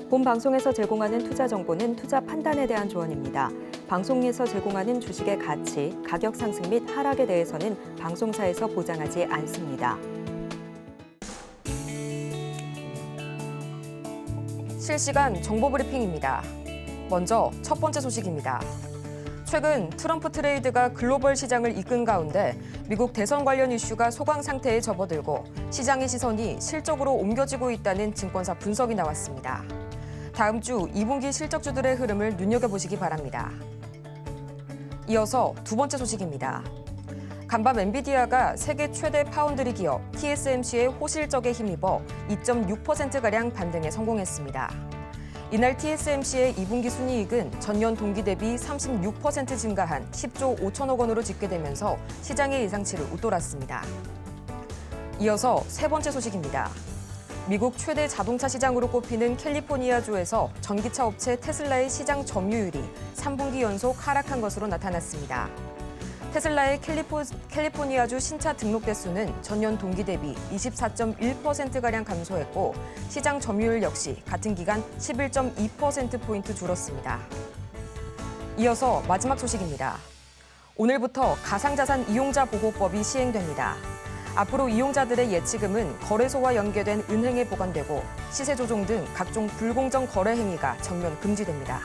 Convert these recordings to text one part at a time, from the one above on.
본 방송에서 제공하는 투자 정보는 투자 판단에 대한 조언입니다. 방송에서 제공하는 주식의 가치, 가격 상승 및 하락에 대해서는 방송사에서 보장하지 않습니다. 실시간 정보 브리핑입니다. 먼저 첫 번째 소식입니다. 최근 트럼프 트레이드가 글로벌 시장을 이끈 가운데 미국 대선 관련 이슈가 소강 상태에 접어들고 시장의 시선이 실적으로 옮겨지고 있다는 증권사 분석이 나왔습니다. 다음 주 2분기 실적주들의 흐름을 눈여겨보시기 바랍니다. 이어서 두 번째 소식입니다. 간밤 엔비디아가 세계 최대 파운드리 기업 TSMC의 호실적에 힘입어 2.6%가량 반등에 성공했습니다. 이날 TSMC의 2분기 순이익은 전년 동기 대비 36% 증가한 10조 5천억 원으로 집계되면서 시장의 예상치를 웃돌았습니다. 이어서 세 번째 소식입니다. 미국 최대 자동차 시장으로 꼽히는 캘리포니아주에서 전기차 업체 테슬라의 시장 점유율이 3분기 연속 하락한 것으로 나타났습니다. 테슬라의 캘리포니아주 신차 등록 대수는 전년 동기 대비 24.1%가량 감소했고 시장 점유율 역시 같은 기간 11.2%포인트 줄었습니다. 이어서 마지막 소식입니다. 오늘부터 가상자산 이용자 보호법이 시행됩니다. 앞으로 이용자들의 예치금은 거래소와 연계된 은행에 보관되고 시세 조종 등 각종 불공정 거래 행위가 전면 금지됩니다.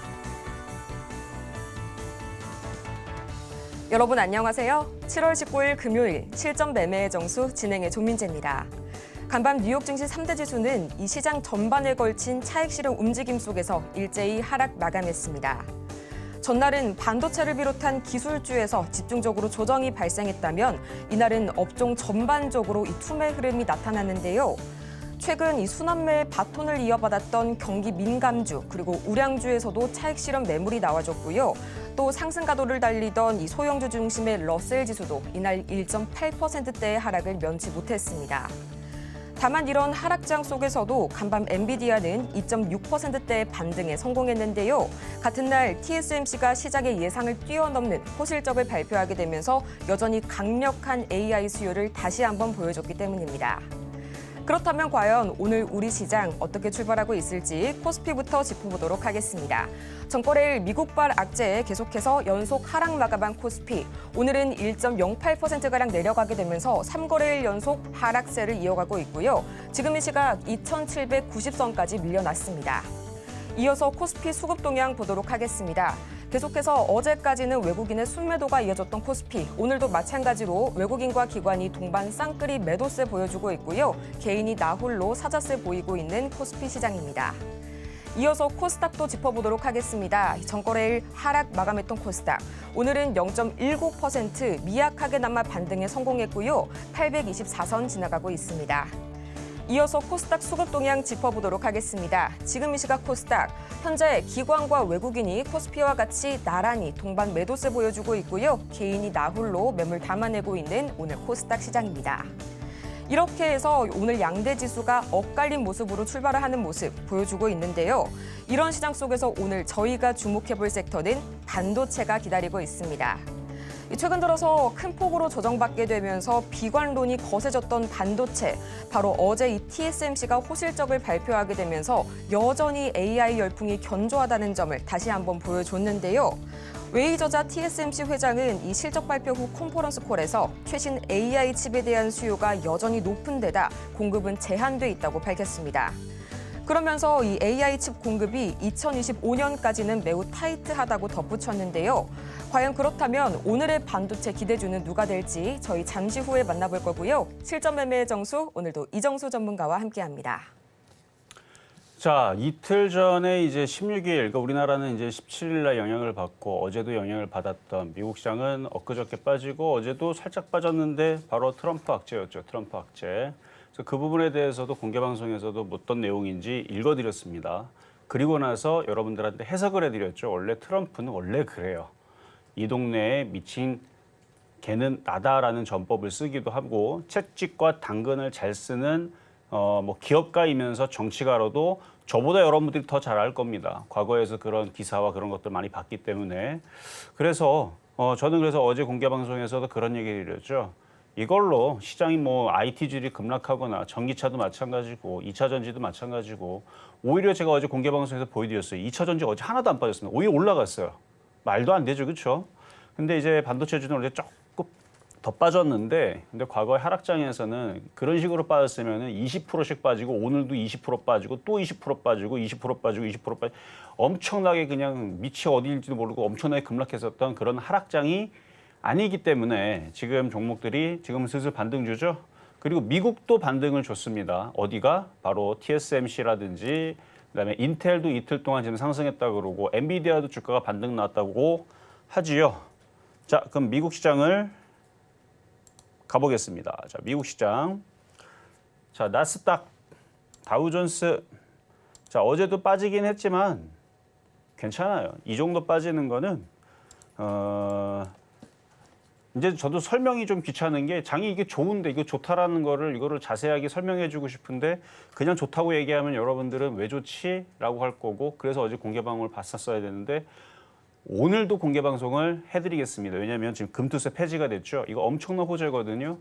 여러분 안녕하세요. 7월 19일 금요일 실전 매매의 정수 진행의 조민재입니다. 간밤 뉴욕 증시 3대 지수는 이 시장 전반에 걸친 차익 실현 움직임 속에서 일제히 하락 마감했습니다. 전날은 반도체를 비롯한 기술주에서 집중적으로 조정이 발생했다면 이날은 업종 전반적으로 이 투매 흐름이 나타났는데요. 최근 이 순환매의 바톤을 이어받았던 경기 민감주 그리고 우량주에서도 차익 실현 매물이 나와줬고요. 또 상승 가도를 달리던 이 소형주 중심의 러셀 지수도 이날 1.8%대의 하락을 면치 못했습니다. 다만 이런 하락장 속에서도 간밤 엔비디아는 2.6%대의 반등에 성공했는데요. 같은 날 TSMC가 시장의 예상을 뛰어넘는 호실적을 발표하게 되면서 여전히 강력한 AI 수요를 다시 한번 보여줬기 때문입니다. 그렇다면 과연 오늘 우리 시장 어떻게 출발하고 있을지 코스피부터 짚어보도록 하겠습니다. 전거래일 미국발 악재에 계속해서 연속 하락 마감한 코스피. 오늘은 1.08%가량 내려가게 되면서 3거래일 연속 하락세를 이어가고 있고요. 지금 이 시각 2,790선까지 밀려났습니다. 이어서 코스피 수급 동향 보도록 하겠습니다. 계속해서 어제까지는 외국인의 순매도가 이어졌던 코스피, 오늘도 마찬가지로 외국인과 기관이 동반 쌍끌이 매도세 보여주고 있고요. 개인이 나홀로 사자세 보이고 있는 코스피 시장입니다. 이어서 코스닥도 짚어보도록 하겠습니다. 전거래일 하락 마감했던 코스닥, 오늘은 0.19% 미약하게나마 반등에 성공했고요. 824선 지나가고 있습니다. 이어서 코스닥 수급 동향 짚어보도록 하겠습니다. 지금 이 시각 코스닥, 현재 기관과 외국인이 코스피와 같이 나란히 동반 매도세 보여주고 있고요. 개인이 나홀로 매물 담아내고 있는 오늘 코스닥 시장입니다. 이렇게 해서 오늘 양대 지수가 엇갈린 모습으로 출발을 하는 모습 보여주고 있는데요. 이런 시장 속에서 오늘 저희가 주목해볼 섹터는 반도체가 기다리고 있습니다. 최근 들어서 큰 폭으로 조정받게 되면서 비관론이 거세졌던 반도체, 바로 어제 이 TSMC가 호실적을 발표하게 되면서 여전히 AI 열풍이 견조하다는 점을 다시 한번 보여줬는데요. 웨이 저자 TSMC 회장은 이 실적 발표 후 컨퍼런스 콜에서 최신 AI 칩에 대한 수요가 여전히 높은 데다 공급은 제한돼 있다고 밝혔습니다. 그러면서 이 AI 칩 공급이 2025년까지는 매우 타이트하다고 덧붙였는데요. 과연 그렇다면 오늘의 반도체 기대주는 누가 될지 저희 잠시 후에 만나볼 거고요. 실전 매매의 정수, 오늘도 이정수 전문가와 함께합니다. 자, 이틀 전에 이제 16일, 그러니까 우리나라는 이제 17일 날 영향을 받고 어제도 영향을 받았던 미국 시장은 엊그저께 빠지고 어제도 살짝 빠졌는데 바로 트럼프 악재였죠. 트럼프 악재. 그래서 그 부분에 대해서도 공개방송에서도 어떤 내용인지 읽어드렸습니다. 그리고 나서 여러분들한테 해석을 해드렸죠. 원래 트럼프는 원래 그래요. 이 동네에 미친 개는 나다라는 전법을 쓰기도 하고 채찍과 당근을 잘 쓰는 뭐 기업가이면서 정치가로도 저보다 여러분들이 더 잘 알 겁니다. 과거에서 그런 기사와 그런 것들 많이 봤기 때문에. 그래서 저는 그래서 어제 공개방송에서도 그런 얘기를 드렸죠. 이걸로 시장이 뭐 IT주들이 급락하거나 전기차도 마찬가지고 2차 전지도 마찬가지고 오히려 제가 어제 공개 방송에서 보여드렸어요. 2차 전지 어제 하나도 안 빠졌습니다. 오히려 올라갔어요. 말도 안 되죠, 그렇죠? 근데 이제 반도체주는 어제 조금 더 빠졌는데, 근데 과거의 하락장에서는 그런 식으로 빠졌으면은 20%씩 빠지고 오늘도 20% 빠지고 또 20% 빠지고 20% 빠지고 20% 빠지고 엄청나게 그냥 밑이 어디일지도 모르고 엄청나게 급락했었던 그런 하락장이 아니기 때문에 지금 종목들이 지금 슬슬 반등주죠. 그리고 미국도 반등을 줬습니다. 어디가? 바로 TSMC라든지 그다음에 인텔도 이틀 동안 지금 상승했다고 그러고 엔비디아도 주가가 반등 나왔다고 하지요. 자, 그럼 미국 시장을 가보겠습니다. 자, 미국 시장. 자, 나스닥, 다우존스. 자, 어제도 빠지긴 했지만 괜찮아요. 이 정도 빠지는 거는 이제 저도 설명이 좀 귀찮은 게 장이 이게 좋은데 이거 좋다라는 이거를 자세하게 설명해 주고 싶은데 그냥 좋다고 얘기하면 여러분들은 왜 좋지? 라고 할 거고 그래서 어제 공개 방송을 봤었어야 되는데 오늘도 공개 방송을 해드리겠습니다. 왜냐하면 지금 금투세 폐지가 됐죠. 이거 엄청난 호재거든요.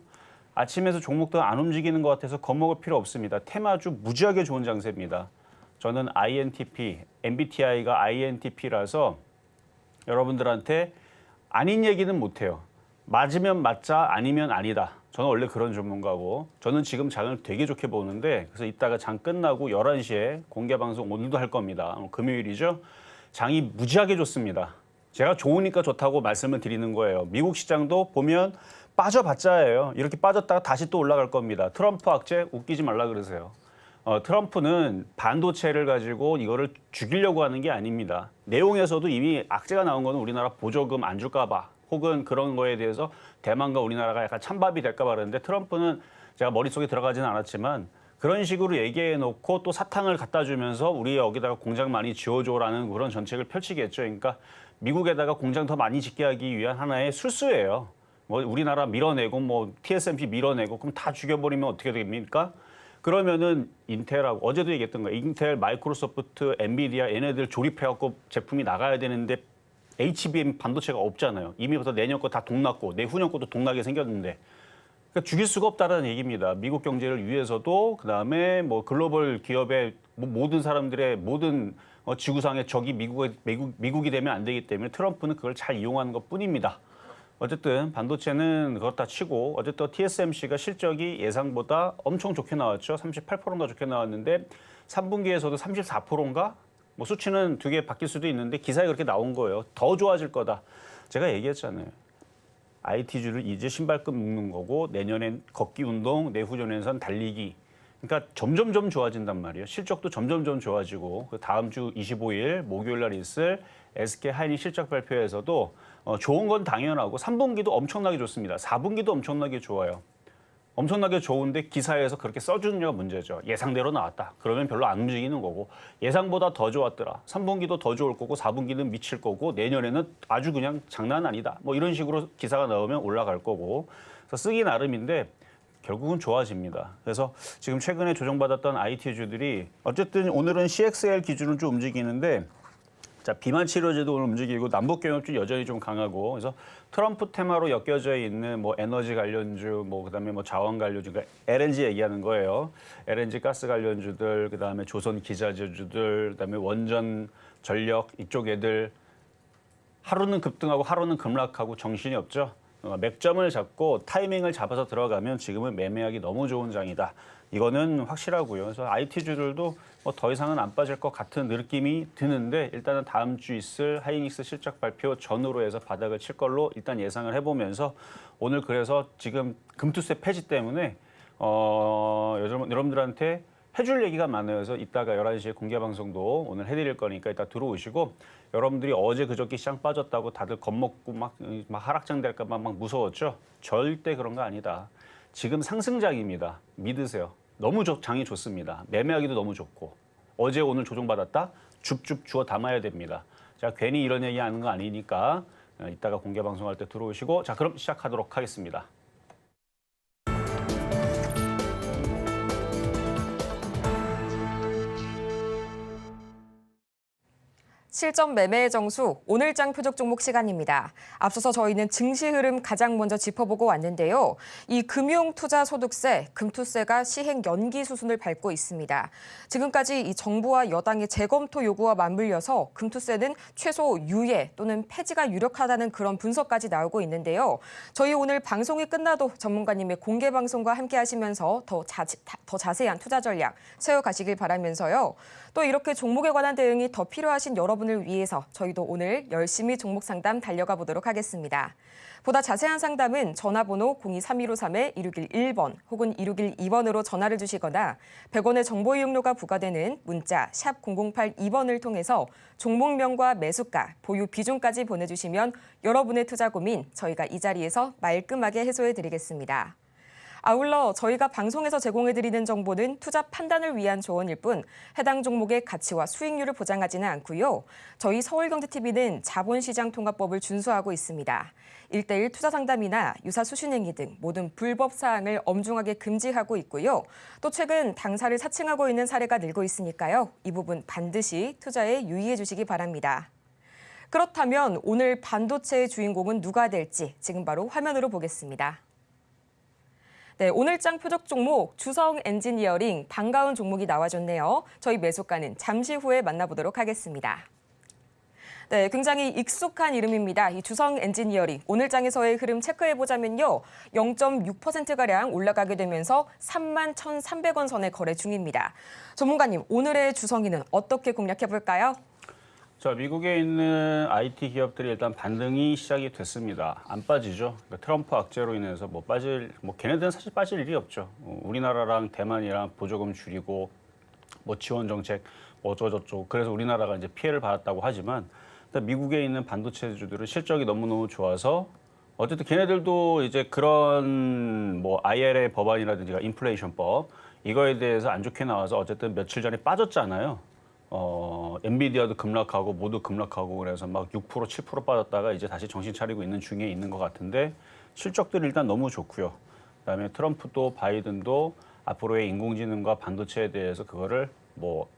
아침에서 종목도 안 움직이는 것 같아서 겁먹을 필요 없습니다. 테마주 무지하게 좋은 장세입니다. 저는 INTP, MBTI가 INTP라서 여러분들한테 아닌 얘기는 못해요. 맞으면 맞자, 아니면 아니다. 저는 원래 그런 전문가고 저는 지금 장을 되게 좋게 보는데 그래서 이따가 장 끝나고 11시에 공개 방송 오늘도 할 겁니다. 금요일이죠. 장이 무지하게 좋습니다. 제가 좋으니까 좋다고 말씀을 드리는 거예요. 미국 시장도 보면 빠져봤자예요. 이렇게 빠졌다가 다시 또 올라갈 겁니다. 트럼프 악재 웃기지 말라 그러세요. 트럼프는 반도체를 가지고 이거를 죽이려고 하는 게 아닙니다. 내용에서도 이미 악재가 나온 거는 우리나라 보조금 안 줄까 봐 혹은 그런 거에 대해서 대만과 우리나라가 약간 찬밥이 될까 봐 그러는데 트럼프는 제가 머릿속에 들어가지는 않았지만 그런 식으로 얘기해 놓고 또 사탕을 갖다 주면서 우리 여기다가 공장 많이 지어줘라는 그런 정책을 펼치겠죠. 그러니까 미국에다가 공장 더 많이 짓게 하기 위한 하나의 술수예요. 뭐 우리나라 밀어내고 뭐 TSMC 밀어내고 그럼 다 죽여버리면 어떻게 됩니까? 그러면은 인텔하고 어제도 얘기했던 거예요. 인텔, 마이크로소프트, 엔비디아 얘네들 조립해갖고 제품이 나가야 되는데 HBM 반도체가 없잖아요. 이미 벌써 내년 거 다 동났고 내후년 것도 동나게 생겼는데 그러니까 죽일 수가 없다는 얘기입니다. 미국 경제를 위해서도 그다음에 뭐 글로벌 기업의 모든 사람들의 모든 지구상의 적이 미국이 되면 안 되기 때문에 트럼프는 그걸 잘 이용하는 것뿐입니다. 어쨌든 반도체는 그렇다 치고 어쨌든 TSMC가 실적이 예상보다 엄청 좋게 나왔죠. 38%인가 좋게 나왔는데 3분기에서도 34%인가? 뭐 수치는 두 개 바뀔 수도 있는데 기사에 그렇게 나온 거예요. 더 좋아질 거다. 제가 얘기했잖아요. IT주를 이제 신발끈 묶는 거고 내년엔 걷기 운동, 내후년에선 달리기. 그러니까 점점점 좋아진단 말이에요. 실적도 점점점 좋아지고 그 다음 주 25일 목요일 날 있을 SK 하이닉 실적 발표에서도 좋은 건 당연하고 3분기도 엄청나게 좋습니다. 4분기도 엄청나게 좋아요. 엄청나게 좋은데 기사에서 그렇게 써주느냐가 문제죠. 예상대로 나왔다. 그러면 별로 안 움직이는 거고 예상보다 더 좋았더라. 3분기도 더 좋을 거고 4분기는 미칠 거고 내년에는 아주 그냥 장난 아니다. 뭐 이런 식으로 기사가 나오면 올라갈 거고 그래서 쓰기 나름인데 결국은 좋아집니다. 그래서 지금 최근에 조정받았던 IT주들이 어쨌든 오늘은 CXL 기준으로 좀 움직이는데 자, 비만 치료제도 오늘 움직이고 남북경협주 여전히 좀 강하고 그래서 트럼프 테마로 엮여져 있는 뭐 에너지 관련주, 뭐 그다음에 뭐 자원 관련주, 그러니까 LNG 얘기하는 거예요. LNG 가스 관련주들, 그다음에 조선 기자재주들, 그다음에 원전 전력 이쪽 애들 하루는 급등하고 하루는 급락하고 정신이 없죠. 맥점을 잡고 타이밍을 잡아서 들어가면 지금은 매매하기 너무 좋은 장이다. 이거는 확실하고요. 그래서 IT주들도 뭐 더 이상은 안 빠질 것 같은 느낌이 드는데 일단은 다음 주 있을 하이닉스 실적 발표 전후로 해서 바닥을 칠 걸로 일단 예상을 해보면서 오늘 그래서 지금 금투세 폐지 때문에 여러분들한테 해줄 얘기가 많아요. 그래서 이따가 11시에 공개 방송도 오늘 해드릴 거니까 이따 들어오시고 여러분들이 어제 그저께 시장 빠졌다고 다들 겁먹고 막 하락장 될까 봐 막 무서웠죠? 절대 그런 거 아니다. 지금 상승장입니다. 믿으세요. 너무 장이 좋습니다. 매매하기도 너무 좋고 어제 오늘 조정받았다? 줍줍 주워 담아야 됩니다. 자, 괜히 이런 얘기 하는 거 아니니까 이따가 공개 방송할 때 들어오시고 자, 그럼 시작하도록 하겠습니다. 실전 매매의 정수, 오늘장 표적 종목 시간입니다. 앞서서 저희는 증시 흐름 가장 먼저 짚어보고 왔는데요. 이 금융투자소득세, 금투세가 시행 연기 수순을 밟고 있습니다. 지금까지 이 정부와 여당의 재검토 요구와 맞물려서 금투세는 최소 유예 또는 폐지가 유력하다는 그런 분석까지 나오고 있는데요. 저희 오늘 방송이 끝나도 전문가님의 공개 방송과 함께 하시면서 더 자세한 투자 전략 세워가시길 바라면서요. 또 이렇게 종목에 관한 대응이 더 필요하신 여러분을 위해서 저희도 오늘 열심히 종목 상담 달려가 보도록 하겠습니다. 보다 자세한 상담은 전화번호 023153-1611번 혹은 1612번으로 전화를 주시거나 100원의 정보 이용료가 부과되는 문자 샵 0082번을 통해서 종목명과 매수가, 보유 비중까지 보내주시면 여러분의 투자 고민 저희가 이 자리에서 말끔하게 해소해드리겠습니다. 아울러 저희가 방송에서 제공해드리는 정보는 투자 판단을 위한 조언일 뿐 해당 종목의 가치와 수익률을 보장하지는 않고요. 저희 서울경제TV는 자본시장통합법을 준수하고 있습니다. 1:1 투자 상담이나 유사 수신행위 등 모든 불법 사항을 엄중하게 금지하고 있고요. 또 최근 당사를 사칭하고 있는 사례가 늘고 있으니까요. 이 부분 반드시 투자에 유의해 주시기 바랍니다. 그렇다면 오늘 반도체의 주인공은 누가 될지 지금 바로 화면으로 보겠습니다. 네, 오늘장 표적 종목 주성 엔지니어링 반가운 종목이 나와줬네요. 저희 매수가는 잠시 후에 만나보도록 하겠습니다. 네, 굉장히 익숙한 이름입니다. 이 주성 엔지니어링 오늘장에서의 흐름 체크해보자면요. 0.6%가량 올라가게 되면서 31,300원 선에 거래 중입니다. 전문가님, 오늘의 주성이는 어떻게 공략해볼까요? 자, 미국에 있는 IT 기업들이 일단 반등이 시작이 됐습니다. 안 빠지죠. 그러니까 트럼프 악재로 인해서 걔네들은 사실 빠질 일이 없죠. 우리나라랑 대만이랑 보조금 줄이고 지원 정책 어쩌고저쩌고 그래서 우리나라가 이제 피해를 받았다고 하지만 일단 미국에 있는 반도체주들은 실적이 너무너무 좋아서 어쨌든 걔네들도 이제 그런 IRA 법안이라든지 인플레이션법 이거에 대해서 안 좋게 나와서 어쨌든 며칠 전에 빠졌잖아요. 엔비디아도 급락하고 모두 급락하고 그래서 막 6%, 7% 빠졌다가 이제 다시 정신 차리고 있는 중에 있는 것 같은데 실적들이 일단 너무 좋고요. 그다음에 트럼프도 바이든도 앞으로의 인공지능과 반도체에 대해서 그거를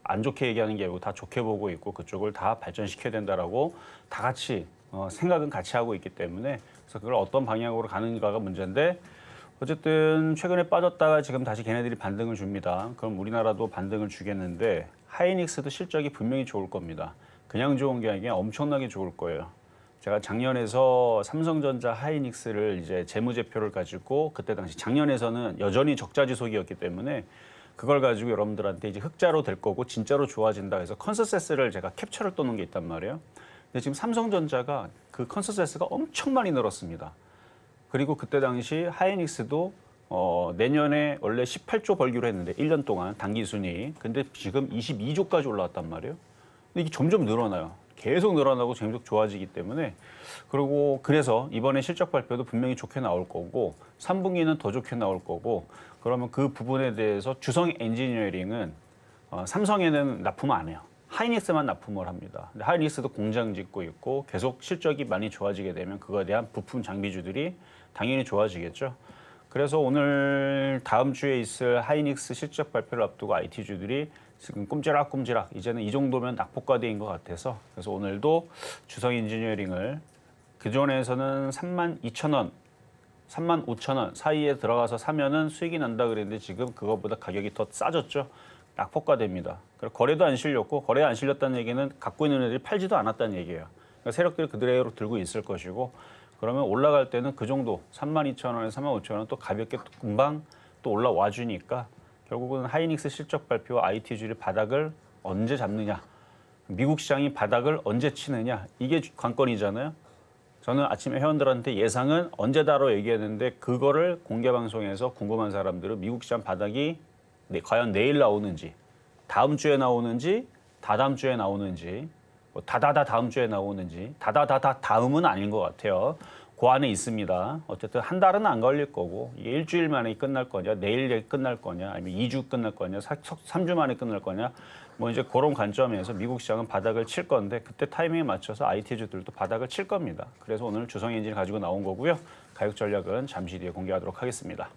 안 좋게 얘기하는 게 아니고 다 좋게 보고 있고 그쪽을 다 발전시켜야 된다라고 다 같이 생각은 같이 하고 있기 때문에 그래서 그걸 어떤 방향으로 가는가가 문제인데 어쨌든 최근에 빠졌다가 지금 다시 걔네들이 반등을 줍니다. 그럼 우리나라도 반등을 주겠는데 하이닉스도 실적이 분명히 좋을 겁니다. 그냥 좋은 게 아니라 엄청나게 좋을 거예요. 제가 작년에서 삼성전자 하이닉스를 이제 재무제표를 가지고 그때 당시 작년에서는 여전히 적자 지속이었기 때문에 그걸 가지고 여러분들한테 이제 흑자로 될 거고 진짜로 좋아진다 해서 컨센서스를 제가 캡처를 떠놓은 게 있단 말이에요. 근데 지금 삼성전자가 그 컨센서스가 엄청 많이 늘었습니다. 그리고 그때 당시 하이닉스도 내년에 원래 18조 벌기로 했는데 1년 동안 단기 순이익. 근데 지금 22조까지 올라왔단 말이에요. 근데 이게 점점 늘어나요. 계속 늘어나고 계속 좋아지기 때문에 그리고 그래서 이번에 실적 발표도 분명히 좋게 나올 거고 3분기는 더 좋게 나올 거고 그러면 그 부분에 대해서 주성 엔지니어링은 삼성에는 납품 안 해요. 하이닉스만 납품을 합니다. 근데 하이닉스도 공장 짓고 있고 계속 실적이 많이 좋아지게 되면 그거에 대한 부품 장비주들이 당연히 좋아지겠죠. 그래서 오늘 다음 주에 있을 하이닉스 실적 발표를 앞두고 IT주들이 지금 꼼지락꼼지락 이제는 이 정도면 낙폭과대인 것 같아서 그래서 오늘도 주성 엔지니어링을 그전에서는 32,000원, 35,000원 사이에 들어가서 사면은 수익이 난다 그랬는데 지금 그거보다 가격이 더 싸졌죠. 낙폭과대입니다. 거래도 안 실렸고 거래 안 실렸다는 얘기는 갖고 있는 애들이 팔지도 않았다는 얘기예요. 그러니까 세력들이 그대로 들고 있을 것이고 그러면 올라갈 때는 그 정도 32,000원에서 35,000원 또 가볍게 또 금방 또 올라와 주니까 결국은 하이닉스 실적 발표와 IT주의 바닥을 언제 잡느냐 미국 시장이 바닥을 언제 치느냐 이게 관건이잖아요. 저는 아침에 회원들한테 예상은 언제다로 얘기했는데 그거를 공개 방송에서 궁금한 사람들은 미국 시장 바닥이 과연 내일 나오는지 다음 주에 나오는지 다다음 주에 나오는지 다다다 다음 주에 나오는지 다다다다 다음은 아닌 것 같아요. 그 안에 있습니다. 어쨌든 한 달은 안 걸릴 거고 이게 일주일 만에 끝날 거냐 내일 끝날 거냐 아니면 2주 끝날 거냐 3주 만에 끝날 거냐 이제 그런 관점에서 미국 시장은 바닥을 칠 건데 그때 타이밍에 맞춰서 IT주들도 바닥을 칠 겁니다. 그래서 오늘 주성 엔진 가지고 나온 거고요. 가격 전략은 잠시 뒤에 공개하도록 하겠습니다.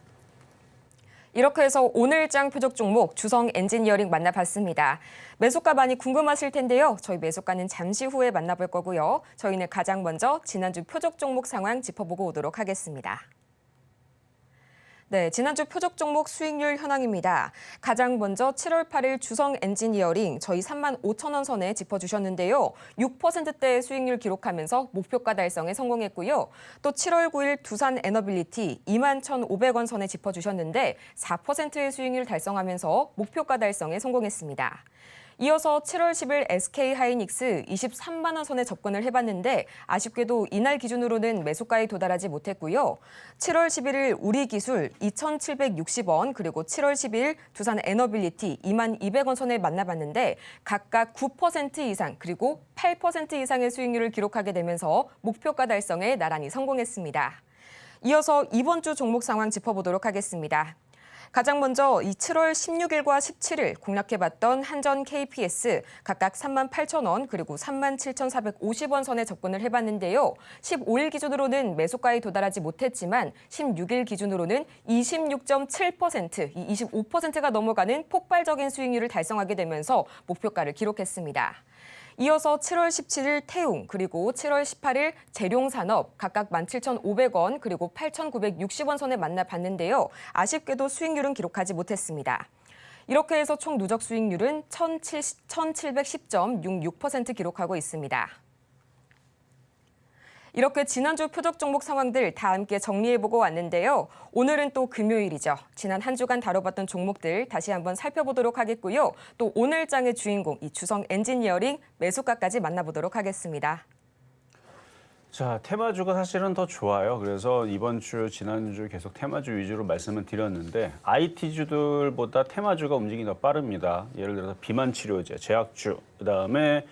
이렇게 해서 오늘장 표적 종목 주성 엔지니어링 만나봤습니다. 매수가 많이 궁금하실 텐데요. 저희 매수가는 잠시 후에 만나볼 거고요. 저희는 가장 먼저 지난주 표적 종목 상황 짚어보고 오도록 하겠습니다. 네, 지난주 표적 종목 수익률 현황입니다. 가장 먼저 7월 8일 주성 엔지니어링 저희 35,000원 선에 짚어주셨는데요. 6%대 수익률 기록하면서 목표가 달성에 성공했고요. 또 7월 9일 두산 에너빌리티 21,500원 선에 짚어주셨는데 4%의 수익률 달성하면서 목표가 달성에 성공했습니다. 이어서 7월 10일 SK하이닉스 23만 원 선에 접근을 해봤는데 아쉽게도 이날 기준으로는 매수가에 도달하지 못했고요. 7월 11일 우리기술 2,760원 그리고 7월 12일 두산 에너빌리티 22,200원 선에 만나봤는데 각각 9% 이상 그리고 8% 이상의 수익률을 기록하게 되면서 목표가 달성에 나란히 성공했습니다. 이어서 이번 주 종목 상황 짚어보도록 하겠습니다. 가장 먼저 이 7월 16일과 17일 공략해봤던 한전 KPS 각각 38,000원 그리고 37,450원 선에 접근을 해봤는데요. 15일 기준으로는 매수가에 도달하지 못했지만 16일 기준으로는 26.7%, 이 25%가 넘어가는 폭발적인 수익률을 달성하게 되면서 목표가를 기록했습니다. 이어서 7월 17일 태웅 그리고 7월 18일 재룡산업 각각 17,500원 그리고 8,960원 선에 만나봤는데요. 아쉽게도 수익률은 기록하지 못했습니다. 이렇게 해서 총 누적 수익률은 1,710.66% 기록하고 있습니다. 이렇게 지난주 표적 종목 상황들 다 함께 정리해보고 왔는데요. 오늘은 또 금요일이죠. 지난 한 주간 다뤄봤던 종목들 다시 한번 살펴보도록 하겠고요. 또 오늘장의 주인공 이 주성 엔지니어링 매수가까지 만나보도록 하겠습니다. 자, 테마주가 사실은 더 좋아요. 그래서 이번 주, 지난주 계속 테마주 위주로 말씀을 드렸는데 IT주들보다 테마주가 움직임이 더 빠릅니다. 예를 들어서 비만치료제, 제약주, 그다음에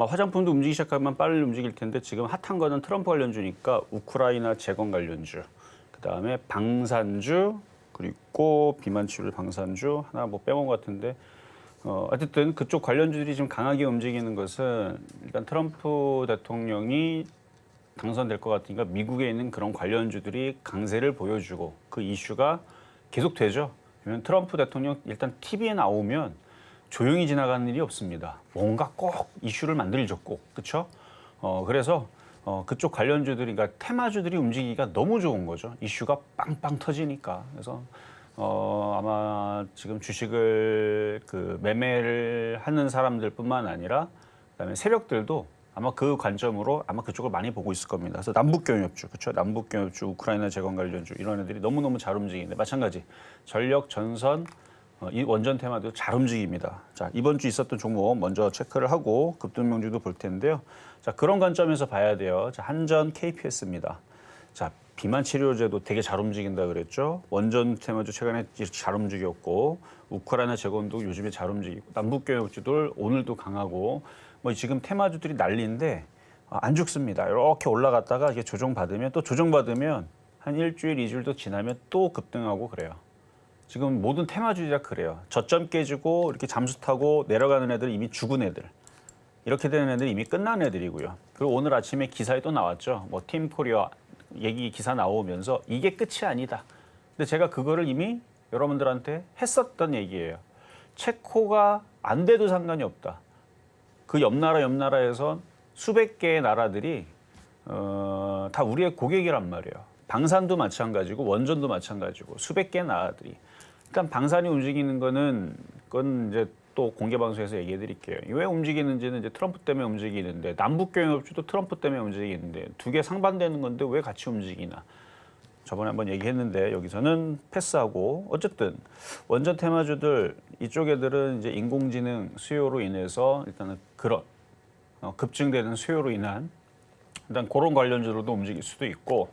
화장품도 움직이기 시작하면 빨리 움직일 텐데 지금 핫한 거는 트럼프 관련주니까 우크라이나 재건 관련주, 그다음에 방산주, 그리고 비만치료 방산주 하나 빼먹은 것 같은데 어쨌든 그쪽 관련주들이 지금 강하게 움직이는 것은 일단 트럼프 대통령이 당선될 것 같으니까 미국에 있는 그런 관련주들이 강세를 보여주고 그 이슈가 계속되죠. 왜냐면 트럼프 대통령 일단 TV에 나오면 조용히 지나가는 일이 없습니다. 뭔가 꼭 이슈를 만들죠, 꼭. 그렇죠? 그래서 그쪽 관련주들이, 그러니까 테마주들이 움직이기가 너무 좋은 거죠. 이슈가 빵빵 터지니까. 그래서 아마 지금 주식을 매매를 하는 사람들뿐만 아니라 그다음에 세력들도 아마 그 관점으로 아마 그쪽을 많이 보고 있을 겁니다. 그래서 남북경협주, 그렇죠? 남북경협주, 우크라이나 재건 관련주 이런 애들이 너무너무 잘 움직이는데 마찬가지 전력, 전선, 이 원전 테마도 잘 움직입니다. 자, 이번 주 있었던 종목 먼저 체크를 하고 급등명주도 볼 텐데요. 자, 그런 관점에서 봐야 돼요. 자, 한전 KPS입니다. 자, 비만 치료제도 되게 잘 움직인다 그랬죠. 원전 테마도 최근에 잘 움직였고 우크라이나 재건도 요즘에 잘 움직이고 남북경협주도 오늘도 강하고 지금 테마주들이 난리인데 안 죽습니다. 이렇게 올라갔다가 이게 조정받으면 또 조정받으면 한 일주일, 이주일 더 지나면 또 급등하고 그래요. 지금 모든 테마주의가 그래요. 저점 깨지고 이렇게 잠수 타고 내려가는 애들 이미 죽은 애들. 이렇게 되는 애들 이미 끝난 애들이고요. 그리고 오늘 아침에 기사에 또 나왔죠. 팀코리아 얘기 기사 나오면서 이게 끝이 아니다. 근데 제가 그거를 이미 여러분들한테 했었던 얘기예요. 체코가 안 돼도 상관이 없다. 그 옆 나라에서 수백 개의 나라들이 다 우리의 고객이란 말이에요. 방산도 마찬가지고 원전도 마찬가지고 수백 개의 나라들이. 그러니까 방산이 움직이는 거는 그건 이제 또 공개 방송에서 얘기해 드릴게요. 왜 움직이는지는 이제 트럼프 때문에 움직이는데 남북경협주도 트럼프 때문에 움직이는데 두 개 상반되는 건데 왜 같이 움직이나. 저번에 한번 얘기했는데 여기서는 패스하고 어쨌든 원전 테마주들 이쪽 애들은 이제 인공지능 수요로 인해서 일단은 그런 급증되는 수요로 인한 일단 그런 관련주로도 움직일 수도 있고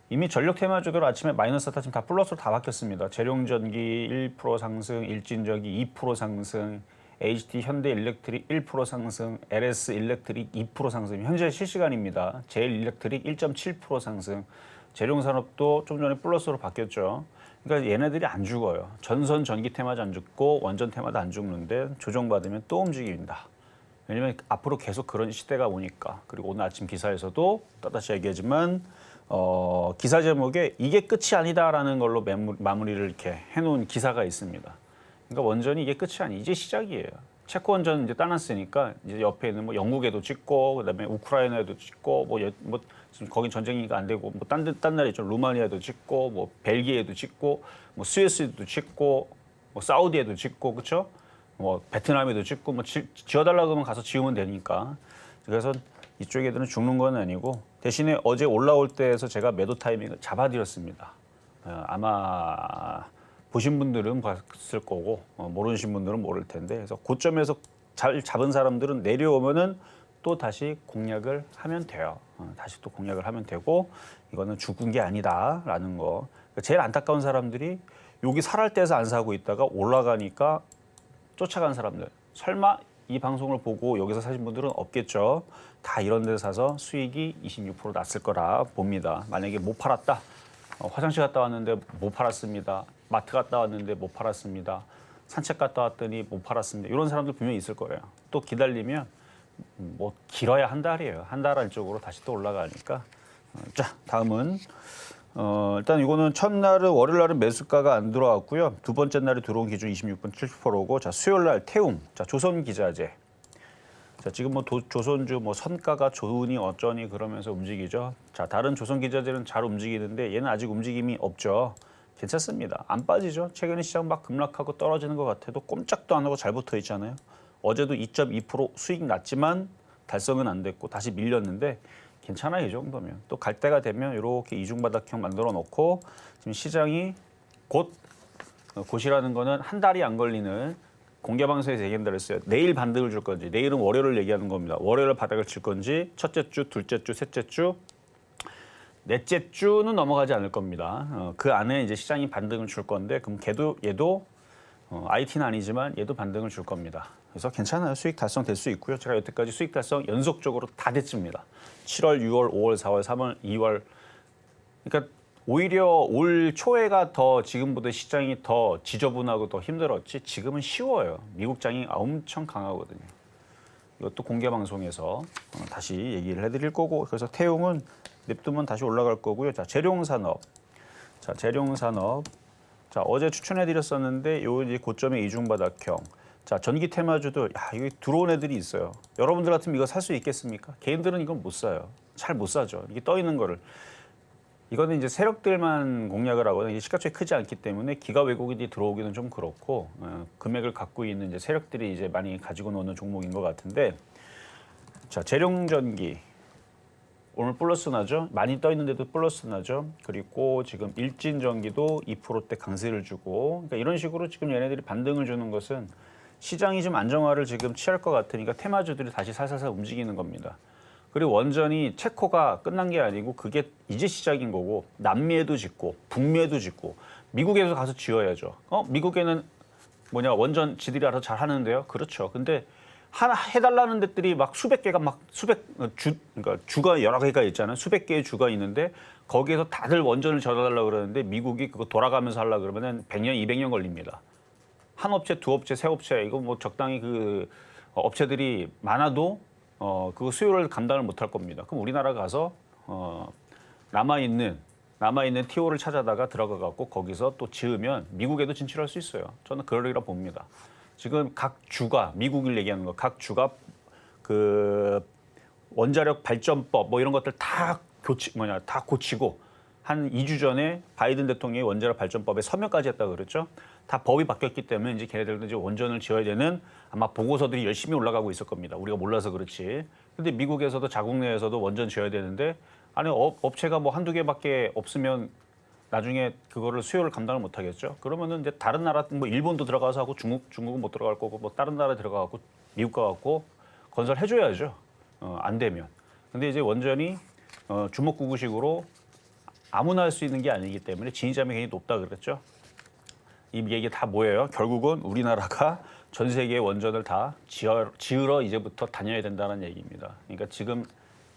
이미 전력 테마주들 아침에 마이너스다 지금 다 플러스로 다 바뀌었습니다. 재룡전기 1% 상승, 일진전기 2% 상승, HT 현대일렉트릭 1% 상승, LS 일렉트릭 2% 상승. 현재 실시간입니다. 제일일렉트릭 1.7% 상승. 재룡산업도 좀 전에 플러스로 바뀌었죠. 그러니까 얘네들이 안 죽어요. 전선 전기 테마도 안 죽고 원전 테마도 안 죽는데 조정받으면 또 움직인다. 왜냐면 앞으로 계속 그런 시대가 오니까. 그리고 오늘 아침 기사에서도 또다시 얘기하지만 기사 제목에 이게 끝이 아니다라는 걸로 마무리를 이렇게 해놓은 기사가 있습니다. 그러니까 원전이 이게 끝이 아니, 이제 시작이에요. 체코 원전 이제 따놨으니까 이제 옆에 있는 뭐 영국에도 짓고 그다음에 우크라이나에도 짓고 뭐 지금 거긴 전쟁이 안 되고 뭐 딴 나라 있죠. 루마니아도 짓고 뭐 벨기에도 짓고 뭐 스위스도 짓고 뭐 사우디에도 짓고 그렇죠? 뭐 베트남에도 짓고 뭐 지어달라 그러면 가서 지으면 되니까. 그래서 이쪽 애들은 죽는 건 아니고 대신에 어제 올라올 때에서 제가 매도 타이밍을 잡아드렸습니다. 아마 보신 분들은 봤을 거고 모르신 분들은 모를 텐데 그래서 고점에서 잘 잡은 사람들은 내려오면은 또 다시 공략을 하면 돼요. 다시 또 공략을 하면 되고 이거는 죽은 게 아니다라는 거. 제일 안타까운 사람들이 여기 살할 때에서 안 사고 있다가 올라가니까 쫓아간 사람들. 설마 이 방송을 보고 여기서 사신 분들은 없겠죠. 다 이런 데서 사서 수익이 26% 났을 거라 봅니다. 만약에 못 팔았다. 화장실 갔다 왔는데 못 팔았습니다. 마트 갔다 왔는데 못 팔았습니다. 산책 갔다 왔더니 못 팔았습니다. 이런 사람들 분명히 있을 거예요. 또 기다리면 뭐 길어야 한 달이에요. 한 달 안쪽으로 다시 또 올라가니까. 자, 다음은 일단 이거는 첫날은 월요일 날은 매수가가 안 들어왔고요. 두 번째 날에 들어온 기준 26분 70%고 자, 수요일 날 태움. 자, 조선기자재. 자, 지금 뭐 조선주 뭐 선가가 좋으니 어쩌니 그러면서 움직이죠. 자, 다른 조선기자재는 잘 움직이는데 얘는 아직 움직임이 없죠. 괜찮습니다. 안 빠지죠. 최근에 시장 막 급락하고 떨어지는 것 같아도 꼼짝도 안 하고 잘 붙어 있잖아요. 어제도 2.2% 수익 났지만 달성은 안 됐고 다시 밀렸는데 괜찮아요. 이 정도면. 또 갈 때가 되면 이렇게 이중바닥형 만들어 놓고 지금 시장이 곧이라는 거는 한 달이 안 걸리는 공개방송에서 얘기한다고 했어요. 내일 반등을 줄 건지 내일은 월요일을 얘기하는 겁니다. 월요일 바닥을 칠 건지 첫째 주, 둘째 주, 셋째 주 넷째 주는 넘어가지 않을 겁니다. 그 안에 이제 시장이 반등을 줄 건데 그럼 얘도 IT는 아니지만 얘도 반등을 줄 겁니다. 그래서 괜찮아요. 수익 달성될 수 있고요. 제가 여태까지 수익 달성 연속적으로 다 됐습니다. 7월, 6월, 5월, 4월, 3월, 2월. 그러니까 오히려 올 초에가 더 지금보다 시장이 더 지저분하고 더 힘들었지 지금은 쉬워요. 미국장이 엄청 강하거든요. 이것도 공개 방송에서 다시 얘기를 해드릴 거고 그래서 태용은 냅두면 다시 올라갈 거고요. 자, 재룡산업. 자, 재룡산업. 자, 어제 추천해드렸었는데 요 이제 고점의 이중바닥형. 자, 전기 테마주도 여기 들어온 애들이 있어요. 여러분들 같으면 이거 살 수 있겠습니까? 개인들은 이건 못 사요. 잘 못 사죠. 이게 떠 있는 거를. 이거는 이제 세력들만 공략을 하거든요. 이게 시가총액이 크지 않기 때문에 기가 외국인이 들어오기는 좀 그렇고 금액을 갖고 있는 이제 세력들이 이제 많이 가지고 노는 종목인 것 같은데 자, 재룡전기. 오늘 플러스 나죠. 많이 떠 있는데도 플러스 나죠. 그리고 지금 일진전기도 2%대 강세를 주고 그러니까 이런 식으로 지금 얘네들이 반등을 주는 것은 시장이 좀 안정화를 지금 취할 것 같으니까 테마주들이 다시 살살살 움직이는 겁니다. 그리고 원전이 체코가 끝난 게 아니고 그게 이제 시작인 거고 남미에도 짓고 북미에도 짓고 미국에서 가서 지어야죠. 미국에는 원전 지들이 알아서 잘 하는데요. 그렇죠. 근데 하나 해달라는 데들이 막 수백 개가 그러니까 주가 여러 개가 있잖아요. 수백 개의 주가 있는데 거기에서 다들 원전을 지어달라고 그러는데 미국이 그거 돌아가면서 하려고 그러면은 100년, 200년 걸립니다. 한 업체, 두 업체, 세 업체 이거 뭐 적당히 그 업체들이 많아도 그 수요를 감당을 못할 겁니다. 그럼 우리나라 가서 남아 있는 TO를 찾아다가 들어가 갖고 거기서 또 지으면 미국에도 진출할 수 있어요. 저는 그러리라 봅니다. 지금 각 주가 미국을 얘기하는 거, 각 주가 그 원자력 발전법 뭐 이런 것들 다 고치고 한 2주 전에 바이든 대통령이 원자력 발전법에 서명까지 했다고 그랬죠. 다 법이 바뀌었기 때문에 이제 걔네들도 이제 원전을 지어야 되는 아마 보고서들이 열심히 올라가고 있을 겁니다. 우리가 몰라서 그렇지. 근데 미국에서도 자국 내에서도 원전 지어야 되는데 아니 업체가 뭐 한두 개밖에 없으면 나중에 그거를 수요를 감당을 못 하겠죠. 그러면은 이제 다른 나라 뭐 일본도 들어가서 하고 중국은 못 들어갈 거고 뭐 다른 나라 들어가 갖고 미국 가 갖고 건설해 줘야죠. 안 되면. 근데 이제 원전이 주먹구구식으로 아무나 할 수 있는 게 아니기 때문에 진입장벽이 굉장히 높다 그랬죠. 이 얘기 다 뭐예요? 결국은 우리나라가 전 세계의 원전을 다 지으러 이제부터 다녀야 된다는 얘기입니다. 그러니까 지금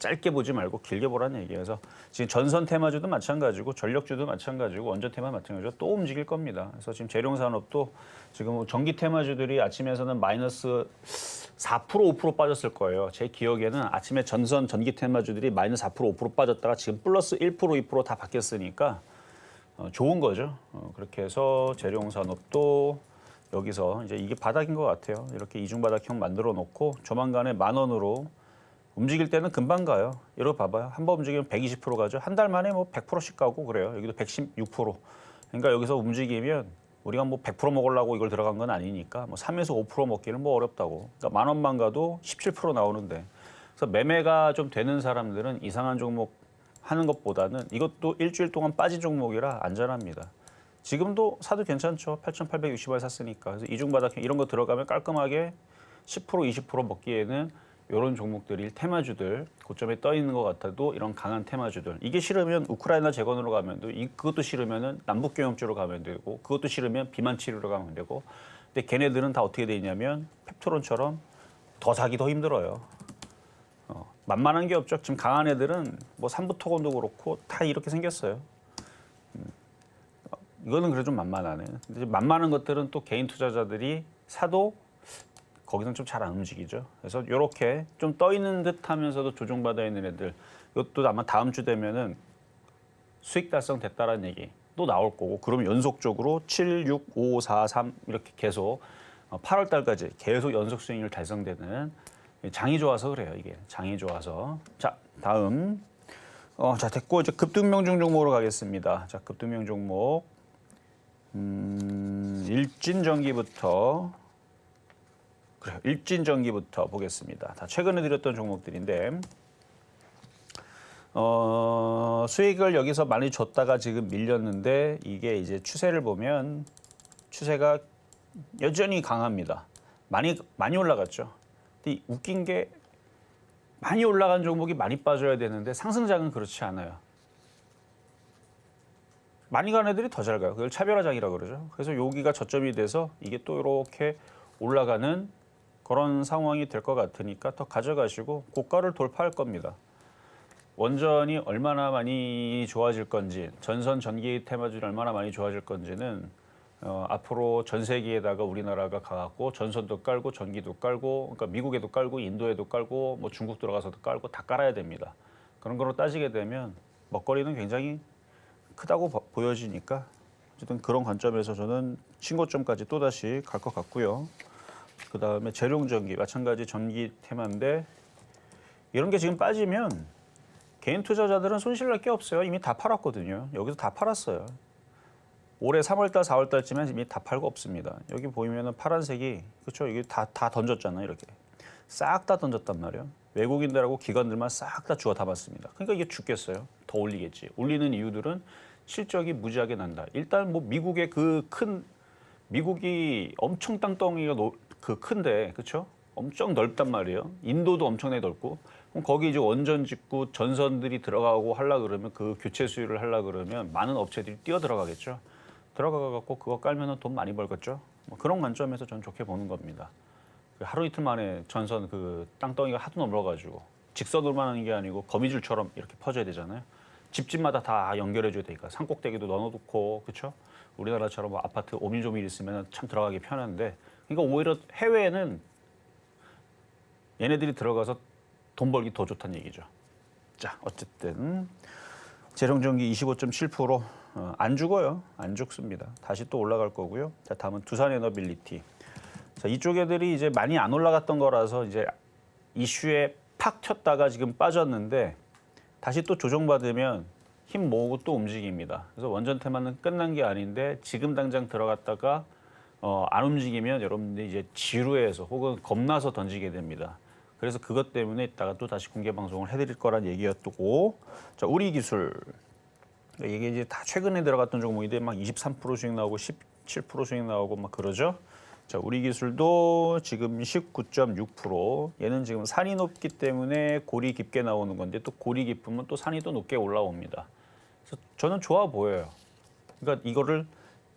짧게 보지 말고 길게 보라는 얘기예요. 그래서 지금 전선 테마주도 마찬가지고 전력주도 마찬가지고 원전 테마 마찬가지고 또 움직일 겁니다. 그래서 지금 재룡산업도 지금 전기 테마주들이 아침에서는 마이너스 4% 5% 빠졌을 거예요. 제 기억에는 아침에 전선 전기 테마주들이 마이너스 4% 5% 빠졌다가 지금 플러스 1% 2% 다 바뀌었으니까 좋은 거죠. 그렇게 해서 재룡산업도 여기서 이제 이게 바닥인 것 같아요. 이렇게 이중바닥형 만들어 놓고 조만간에 10,000원으로 움직일 때는 금방 가요. 이러고 봐봐요. 한 번 움직이면 120% 가죠. 한 달 만에 뭐 100%씩 가고 그래요. 여기도 116%. 그러니까 여기서 움직이면 우리가 뭐 100% 먹으려고 이걸 들어간 건 아니니까 뭐 3에서 5% 먹기는 뭐 어렵다고. 그러니까 10,000원만 가도 17% 나오는데. 그래서 매매가 좀 되는 사람들은 이상한 종목 하는 것보다는 이것도 일주일 동안 빠진 종목이라 안전합니다. 지금도 사도 괜찮죠. 8,860원에 샀으니까. 그래서 이중바닥형 이런 거 들어가면 깔끔하게 10% 20% 먹기에는 이런 종목들이 테마주들 고점에 떠 있는 것 같아도 이런 강한 테마주들 이게 싫으면 우크라이나 재건으로 가면 되고 그것도 싫으면 남북경협주로 가면 되고 그것도 싫으면 비만 치료로 가면 되고 근데 걔네들은 다 어떻게 돼 있냐면 펩토론처럼 더 사기 더 힘들어요. 만만한 게 없죠. 지금 강한 애들은 뭐 삼부토건도 그렇고 다 이렇게 생겼어요. 이거는 그래도 좀 만만하네. 근데 만만한 것들은 또 개인 투자자들이 사도 거기서는 좀 잘 안 움직이죠. 그래서 이렇게 좀 떠 있는 듯하면서도 조정받아 있는 애들, 이것도 아마 다음 주 되면은 수익 달성 됐다라는 얘기 또 나올 거고, 그러면 연속적으로 7, 6, 5, 4, 3 이렇게 계속 8월 달까지 계속 연속 수익률 달성되는 장이 좋아서 그래요. 이게 장이 좋아서. 자, 다음 자 됐고 이제 급등명중 종목으로 가겠습니다. 자, 급등명 종목 일진전기부터. 그래요. 일진전기부터 보겠습니다. 다 최근에 드렸던 종목들인데 수익을 여기서 많이 줬다가 지금 밀렸는데 이게 이제 추세를 보면 추세가 여전히 강합니다. 많이 올라갔죠. 근데 웃긴 게 많이 올라간 종목이 많이 빠져야 되는데 상승장은 그렇지 않아요. 많이 간 애들이 더 잘 가요. 그걸 차별화장이라고 그러죠. 그래서 여기가 저점이 돼서 이게 또 이렇게 올라가는 그런 상황이 될 것 같으니까 더 가져가시고 고가를 돌파할 겁니다. 원전이 얼마나 많이 좋아질 건지, 전선 전기 테마주는 얼마나 많이 좋아질 건지는 앞으로 전 세계에다가 우리나라가 가갖고 전선도 깔고 전기도 깔고, 그러니까 미국에도 깔고 인도에도 깔고 뭐 중국 들어가서도 깔고 다 깔아야 됩니다. 그런 거로 따지게 되면 먹거리는 굉장히 크다고 보여지니까 어쨌든 그런 관점에서 저는 신고점까지 또다시 갈 것 같고요. 그다음에 재룡전기 마찬가지 전기 테마인데 이런 게 지금 빠지면 개인 투자자들은 손실날 게 없어요. 이미 다 팔았거든요. 여기서 다 팔았어요. 올해 3월달, 4월달쯤엔 이미 다 팔고 없습니다. 여기 보이면은 파란색이 그렇죠. 이게 다 던졌잖아요. 이렇게 싹 다 던졌단 말이에요. 외국인들하고 기관들만 싹 다 주워 담았습니다. 그러니까 이게 죽겠어요. 더 올리겠지. 올리는 이유들은 실적이 무지하게 난다. 일단 뭐 미국의 미국이 엄청 땅덩이가 큰데 그렇죠? 엄청 넓단 말이에요. 인도도 엄청나게 넓고 그럼 거기 이제 원전 짓고 전선들이 들어가고 하려 그러면 그 교체 수율을 하려 그러면 많은 업체들이 뛰어 들어가겠죠. 들어가 갖고 그거 깔면은 돈 많이 벌겠죠. 뭐 그런 관점에서 저는 좋게 보는 겁니다. 하루 이틀 만에 전선 그 땅덩이가 하도 넘어가지고 직선으로만 하는 게 아니고 거미줄처럼 이렇게 퍼져야 되잖아요. 집집마다 다 연결해줘야 되니까 산꼭대기도 넣어놓고 그렇죠? 우리나라처럼 뭐 아파트 오밀조밀 있으면 참 들어가기 편한데 그러니까 오히려 해외에는 얘네들이 들어가서 돈 벌기 더 좋다는 얘기죠. 자, 어쨌든 재룡전기 25.7% 안 죽어요. 안 죽습니다. 다시 또 올라갈 거고요. 자, 다음은 두산에너빌리티. 자, 이쪽 애들이 이제 많이 안 올라갔던 거라서 이제 이슈에 팍 튀었다가 지금 빠졌는데 다시 또 조정받으면 힘 모으고 또 움직입니다. 그래서 원전 테마는 끝난 게 아닌데 지금 당장 들어갔다가 안 움직이면 여러분들이 이제 지루해서 혹은 겁나서 던지게 됩니다. 그래서 그것 때문에 이따가 또 다시 공개 방송을 해드릴 거란 얘기였고, 자, 우리기술 이게 이제 다 최근에 들어갔던 종목인데 막 23% 수익 나오고 17% 수익 나오고 막 그러죠. 자, 우리기술도 지금 19.6%. 얘는 지금 산이 높기 때문에 골이 깊게 나오는 건데 또 골이 깊으면 또 산이 또 높게 올라옵니다. 그래서 저는 좋아 보여요. 그러니까 이거를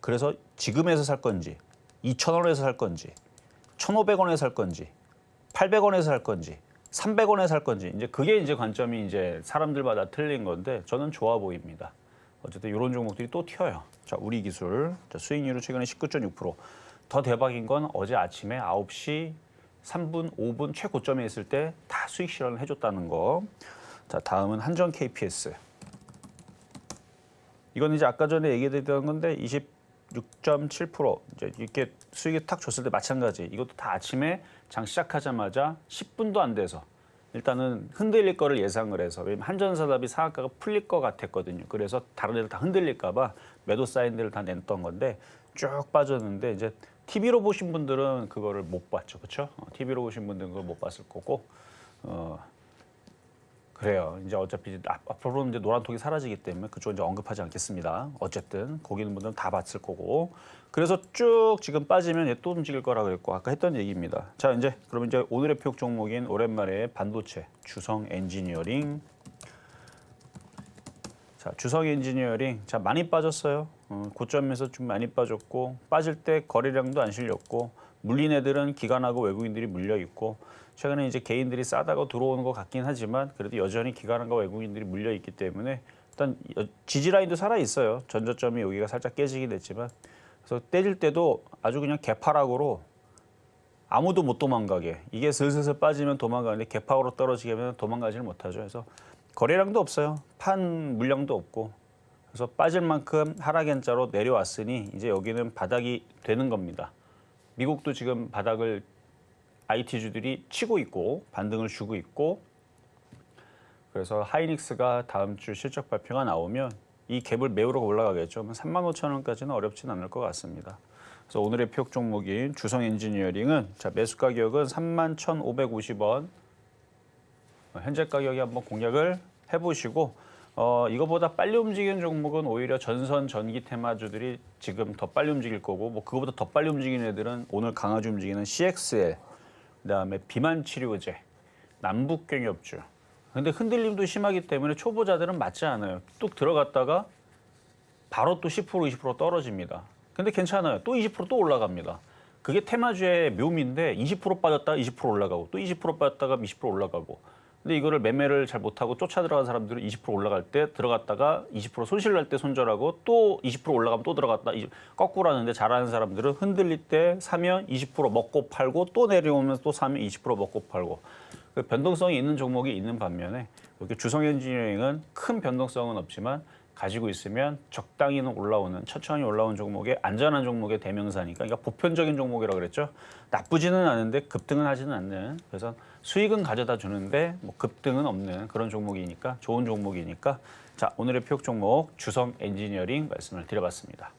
그래서 지금에서 살 건지 2,000원에서 살 건지 1,500원에서 살 건지 800원에서 살 건지 300원에 살 건지 이제 그게 이제 관점이 이제 사람들마다 틀린 건데 저는 좋아 보입니다. 어쨌든 이런 종목들이 또 튀어요. 자, 우리 기술 자, 수익률은 최근에 19.6%. 더 대박인 건 어제 아침에 9시 3분, 5분 최고점에 있을 때 다 수익 실현을 해줬다는 거. 자, 다음은 한전 KPS. 이건 이제 아까 전에 얘기했던 건데 26.7% 이제 이렇게 수익이 탁 줬을 때 마찬가지. 이것도 다 아침에 장 시작하자마자 10분도 안 돼서 일단은 흔들릴 거를 예상을 해서 왜냐면 한전사답이 상한가가 풀릴 것 같았거든요. 그래서 다른 애들 다 흔들릴까 봐 매도 사인들을 다 냈던 건데 쭉 빠졌는데 이제 TV로 보신 분들은 그거를 못 봤죠. 그렇죠? TV로 보신 분들은 그걸 못 봤을 거고 그래요. 이제 어차피 앞으로는 이제 노란톡이 사라지기 때문에 그쪽 이제 언급하지 않겠습니다. 어쨌든 거기 있는 분들은 다 봤을 거고. 그래서 쭉 지금 빠지면 얘 또 움직일 거라 그랬고 아까 했던 얘기입니다. 자, 이제 그러면 이제 오늘의 표적 종목인 오랜만에 반도체, 주성 엔지니어링. 자, 주성 엔지니어링. 자, 많이 빠졌어요. 고점에서 좀 많이 빠졌고 빠질 때 거래량도 안 실렸고 물린 애들은 기관하고 외국인들이 물려 있고 최근에 이제 개인들이 싸다가 들어오는 것 같긴 하지만 그래도 여전히 기관과 외국인들이 물려 있기 때문에 일단 지지 라인도 살아 있어요. 전저점이 여기가 살짝 깨지긴 했지만 그래서 때릴 때도 아주 그냥 개파락으로 아무도 못 도망가게 이게 슬슬 빠지면 도망가는데 개파락으로 떨어지게 하면 도망가지를 못하죠. 그래서 거래량도 없어요. 판 물량도 없고 그래서 빠질 만큼 하락연자로 내려왔으니 이제 여기는 바닥이 되는 겁니다. 미국도 지금 바닥을 IT주들이 치고 있고 반등을 주고 있고 그래서 하이닉스가 다음 주 실적 발표가 나오면 이 갭을 메우러 올라가겠죠. 35,000원까지는 어렵진 않을 것 같습니다. 그래서 오늘의 표적 종목인 주성 엔지니어링은 자, 매수 가격은 31,550원. 현재 가격이 한번 공략을 해보시고 이거보다 빨리 움직이는 종목은 오히려 전선 전기 테마주들이 지금 더 빨리 움직일 거고 뭐 그거보다 더 빨리 움직이는 애들은 오늘 강하게 움직이는 CXL 그다음에 비만 치료제, 남북경협주. 근데 흔들림도 심하기 때문에 초보자들은 맞지 않아요. 뚝 들어갔다가 바로 또 10%, 20% 떨어집니다. 근데 괜찮아요. 또 20% 또 올라갑니다. 그게 테마주의 묘미인데 20% 빠졌다가 20% 올라가고 또 20% 빠졌다가 20% 올라가고. 근데 이거를 매매를 잘 못하고 쫓아 들어간 사람들은 20% 올라갈 때 들어갔다가 20% 손실 날 때 손절하고 또 20% 올라가면 또 들어갔다 거꾸로 하는데 잘하는 사람들은 흔들릴 때 사면 20% 먹고 팔고 또 내려오면서 또 사면 20% 먹고 팔고 그 변동성이 있는 종목이 있는 반면에 이렇게 주성 엔지니어링은 큰 변동성은 없지만 가지고 있으면 적당히는 올라오는 천천히 올라오는 종목의 안전한 종목의 대명사니까 그러니까 보편적인 종목이라고 그랬죠. 나쁘지는 않은데 급등은 하지는 않는 그래서 수익은 가져다 주는데 뭐 급등은 없는 그런 종목이니까 좋은 종목이니까 자 오늘의 표적 종목 주성 엔지니어링 말씀을 드려봤습니다.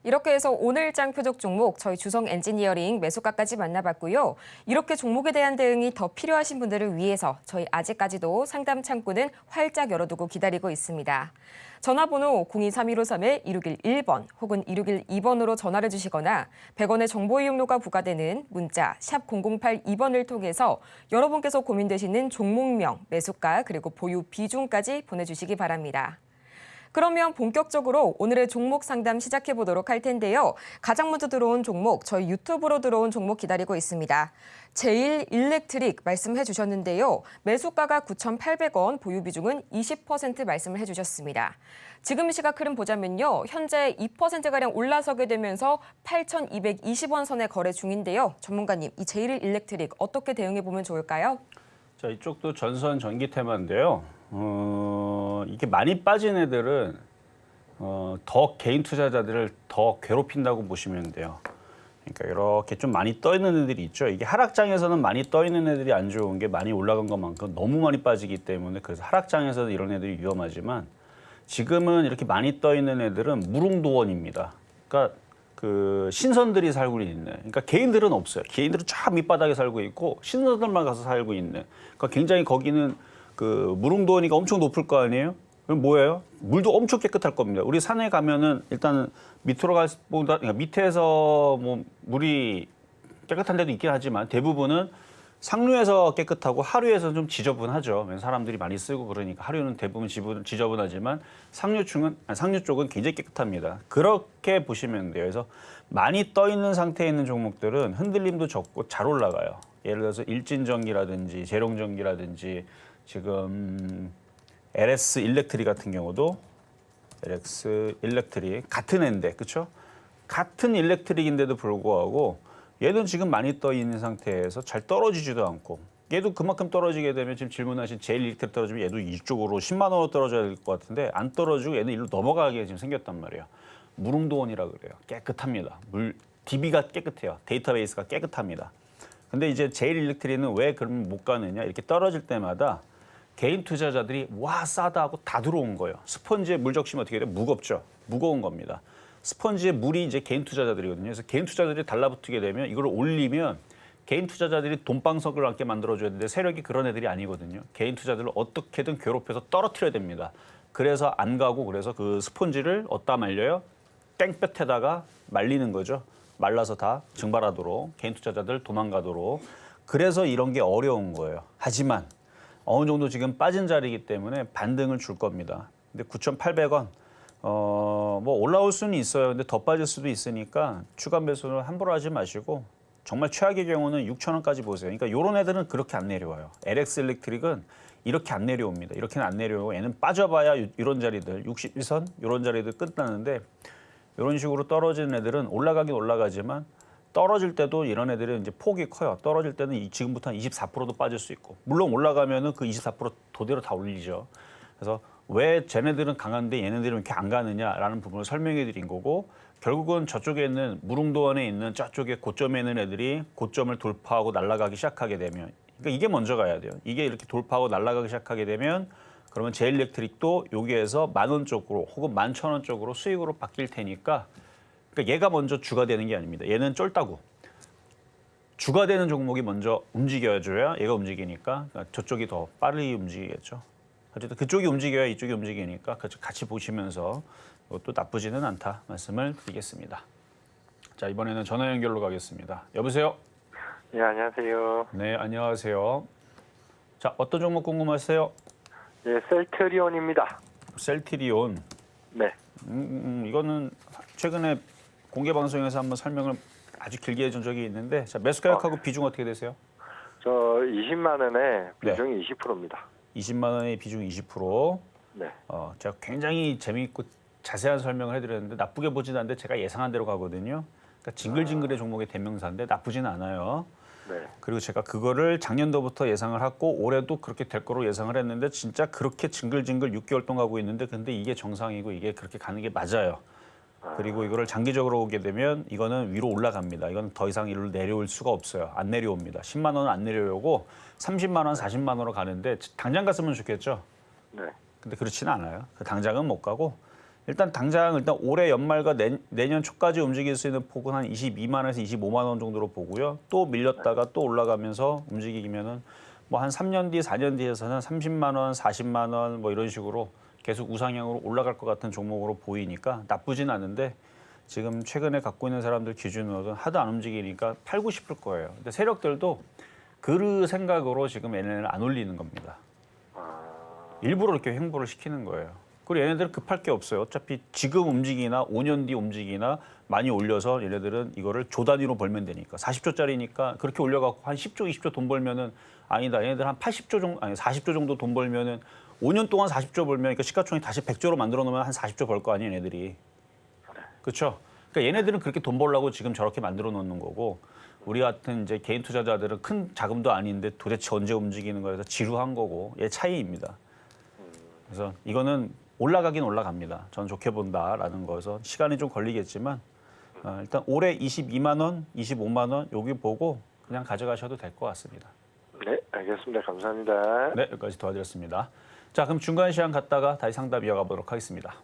이렇게 해서 오늘장 표적 종목 저희 주성 엔지니어링 매수가까지 만나봤고요. 이렇게 종목에 대한 대응이 더 필요하신 분들을 위해서 저희 아직까지도 상담 창구는 활짝 열어두고 기다리고 있습니다. 전화번호 023153-1611번 혹은 1612번으로 전화를 주시거나 100원의 정보 이용료가 부과되는 문자 샵 0082번을 통해서 여러분께서 고민되시는 종목명, 매수가 그리고 보유 비중까지 보내주시기 바랍니다. 그러면 본격적으로 오늘의 종목 상담 시작해 보도록 할 텐데요. 가장 먼저 들어온 종목, 저희 유튜브로 들어온 종목 기다리고 있습니다. 제일 일렉트릭 말씀해 주셨는데요. 매수가가 9,800원, 보유 비중은 20% 말씀을 해주셨습니다. 지금 시각 흐름 보자면요. 현재 2%가량 올라서게 되면서 8,220원 선에 거래 중인데요. 전문가님, 이 제일 일렉트릭 어떻게 대응해 보면 좋을까요? 자, 이쪽도 전선 전기 테마인데요. 이게 많이 빠진 애들은 더 개인 투자자들을 더 괴롭힌다고 보시면 돼요. 그러니까 이렇게 좀 많이 떠 있는 애들이 있죠. 이게 하락장에서는 많이 떠 있는 애들이 안 좋은 게 많이 올라간 것만큼 너무 많이 빠지기 때문에 그래서 하락장에서는 이런 애들이 위험하지만 지금은 이렇게 많이 떠 있는 애들은 무릉도원입니다. 그러니까 그 신선들이 살고 있는, 그러니까 개인들은 없어요. 개인들은 쫙 밑바닥에 살고 있고 신선들만 가서 살고 있는. 그러니까 굉장히 거기는 그 무릉도원이가 엄청 높을 거 아니에요? 그럼 뭐예요? 물도 엄청 깨끗할 겁니다. 우리 산에 가면은 일단은 밑으로 갈보다 그러니까 밑에서 뭐 물이 깨끗한 데도 있긴 하지만 대부분은 상류에서 깨끗하고 하류에서 좀 지저분하죠. 사람들이 많이 쓰고 그러니까 하류는 대부분 지저분하지만 상류 쪽은 굉장히 깨끗합니다. 그렇게 보시면 돼요. 그래서 많이 떠 있는 상태에 있는 종목들은 흔들림도 적고 잘 올라가요. 예를 들어서 일진전기라든지 재롱전기라든지 지금 LS 일렉트릭 같은 경우도 LX 일렉트릭 같은 애인데 그렇죠? 같은 일렉트릭인데도 불구하고 얘는 지금 많이 떠 있는 상태에서 잘 떨어지지도 않고 얘도 그만큼 떨어지게 되면 지금 질문하신 제일 일렉트릭 떨어지면 얘도 이쪽으로 10만 원으로 떨어져야 될 것 같은데 안 떨어지고 얘는 일로 넘어가게 지금 생겼단 말이에요. 무릉도원이라 그래요. 깨끗합니다. DB가 깨끗해요. 데이터베이스가 깨끗합니다. 근데 이제 제일 일렉트릭은 왜 그러면 못 가느냐? 이렇게 떨어질 때마다 개인 투자자들이 와 싸다 하고 다 들어온 거예요. 스펀지에 물 적시면 어떻게 돼요? 무겁죠. 무거운 겁니다. 스펀지에 물이 이제 개인 투자자들이거든요. 그래서 개인 투자자들이 달라붙게 되면 이걸 올리면 개인 투자자들이 돈방석을 앉게 만들어줘야 되는데 세력이 그런 애들이 아니거든요. 개인 투자자들을 어떻게든 괴롭혀서 떨어뜨려야 됩니다. 그래서 안 가고 그래서 그 스펀지를 어디다 말려요? 땡볕에다가 말리는 거죠. 말라서 다 증발하도록 개인 투자자들 도망가도록. 그래서 이런 게 어려운 거예요. 하지만 어느 정도 지금 빠진 자리이기 때문에 반등을 줄 겁니다. 근데 9,800원 뭐 올라올 수는 있어요. 근데 더 빠질 수도 있으니까 추가 매수를 함부로 하지 마시고 정말 최악의 경우는 6,000원까지 보세요. 그러니까 이런 애들은 그렇게 안 내려와요. LX 일렉트릭은 이렇게 안 내려옵니다. 이렇게는 안 내려오고 얘는 빠져봐야 이런 자리들 61선 이런 자리들 끝나는데 이런 식으로 떨어지는 애들은 올라가긴 올라가지만 떨어질 때도 이런 애들은 이제 폭이 커요. 떨어질 때는 지금부터 한 24%도 빠질 수 있고 물론 올라가면은 그 24% 도대로 다 올리죠. 그래서 왜 쟤네들은 강한데 얘네들은 이렇게 안 가느냐라는 부분을 설명해 드린 거고 결국은 저쪽에 있는 무릉도원에 있는 저쪽에 고점에 있는 애들이 고점을 돌파하고 날아가기 시작하게 되면 그러니까 이게 먼저 가야 돼요. 이게 이렇게 돌파하고 날아가기 시작하게 되면 그러면 제일렉트릭도 여기에서 10,000원 쪽으로 혹은 11,000원 쪽으로 수익으로 바뀔 테니까 그러니까 얘가 먼저 주가 되는 게 아닙니다. 얘는 쫄따구. 주가 되는 종목이 먼저 움직여줘야 얘가 움직이니까 그러니까 저쪽이 더 빠르게 움직이겠죠. 어쨌든 그쪽이 움직여야 이쪽이 움직이니까 같이 보시면서 이것도 나쁘지는 않다 말씀을 드리겠습니다. 자, 이번에는 전화 연결로 가겠습니다. 여보세요? 네, 안녕하세요. 네, 안녕하세요. 자, 어떤 종목 궁금하세요? 네, 셀트리온입니다. 셀트리온. 네. 이거는 최근에 공개 방송에서 한번 설명을 아주 길게 해준 적이 있는데 자, 매수 가격하고 비중 어떻게 되세요? 저 20만 원에 비중이 20%입니다. 20만 원의 비중 20%. 네. 제가 굉장히 재미있고 자세한 설명을 해드렸는데 나쁘게 보진 않는데 제가 예상한 대로 가거든요. 그러니까 징글징글의 종목의 대명사인데 나쁘진 않아요. 네. 그리고 제가 그거를 작년도부터 예상을 하고 올해도 그렇게 될 거로 예상을 했는데 진짜 그렇게 징글징글 6개월 동안 가고 있는데 근데 이게 정상이고 이게 그렇게 가는 게 맞아요. 그리고 이거를 장기적으로 오게 되면 이거는 위로 올라갑니다. 이건 더 이상 이를 내려올 수가 없어요. 안 내려옵니다. 10만 원은 안 내려오고 30만 원, 40만 원으로 가는데 당장 갔으면 좋겠죠. 네. 근데 그렇지는 않아요. 당장은 못 가고 일단 올해 연말과 내년 초까지 움직일 수 있는 폭은 한 22만 원에서 25만 원 정도로 보고요. 또 밀렸다가 또 올라가면서 움직이면은 뭐 한 3년 뒤, 4년 뒤에서는 30만 원, 40만 원 뭐 이런 식으로 계속 우상향으로 올라갈 것 같은 종목으로 보이니까 나쁘진 않은데 지금 최근에 갖고 있는 사람들 기준으로는 하도 안 움직이니까 팔고 싶을 거예요. 근데 세력들도 그 생각으로 지금 얘네를 안 올리는 겁니다. 일부러 이렇게 횡보를 시키는 거예요. 그리고 얘네들은 급할 게 없어요. 어차피 지금 움직이나 5년 뒤 움직이나 많이 올려서 얘네들은 이거를 조 단위로 벌면 되니까 40조짜리니까 그렇게 올려갖고 한 10조, 20조 돈 벌면은 아니다. 얘네들 한 80조 정도, 아니 40조 정도 돈 벌면은 5년 동안 40조 벌면 그러니까 시가총액 다시 100조로 만들어 놓으면 한 40조 벌 거 아니에요, 얘네들이. 그렇죠? 그러니까 얘네들은 그렇게 돈 벌려고 지금 저렇게 만들어 놓는 거고 우리 같은 이제 개인 투자자들은 큰 자금도 아닌데 도대체 언제 움직이는 거에서 지루한 거고 얘 차이입니다. 그래서 이거는 올라가긴 올라갑니다. 저는 좋게 본다라는 거에서 시간이 좀 걸리겠지만 일단 올해 22만 원, 25만 원 여기 보고 그냥 가져가셔도 될 것 같습니다. 네, 알겠습니다. 감사합니다. 네, 여기까지 도와드렸습니다. 자, 그럼 중간 시간 갔다가 다시 상담 이어가 보도록 하겠습니다.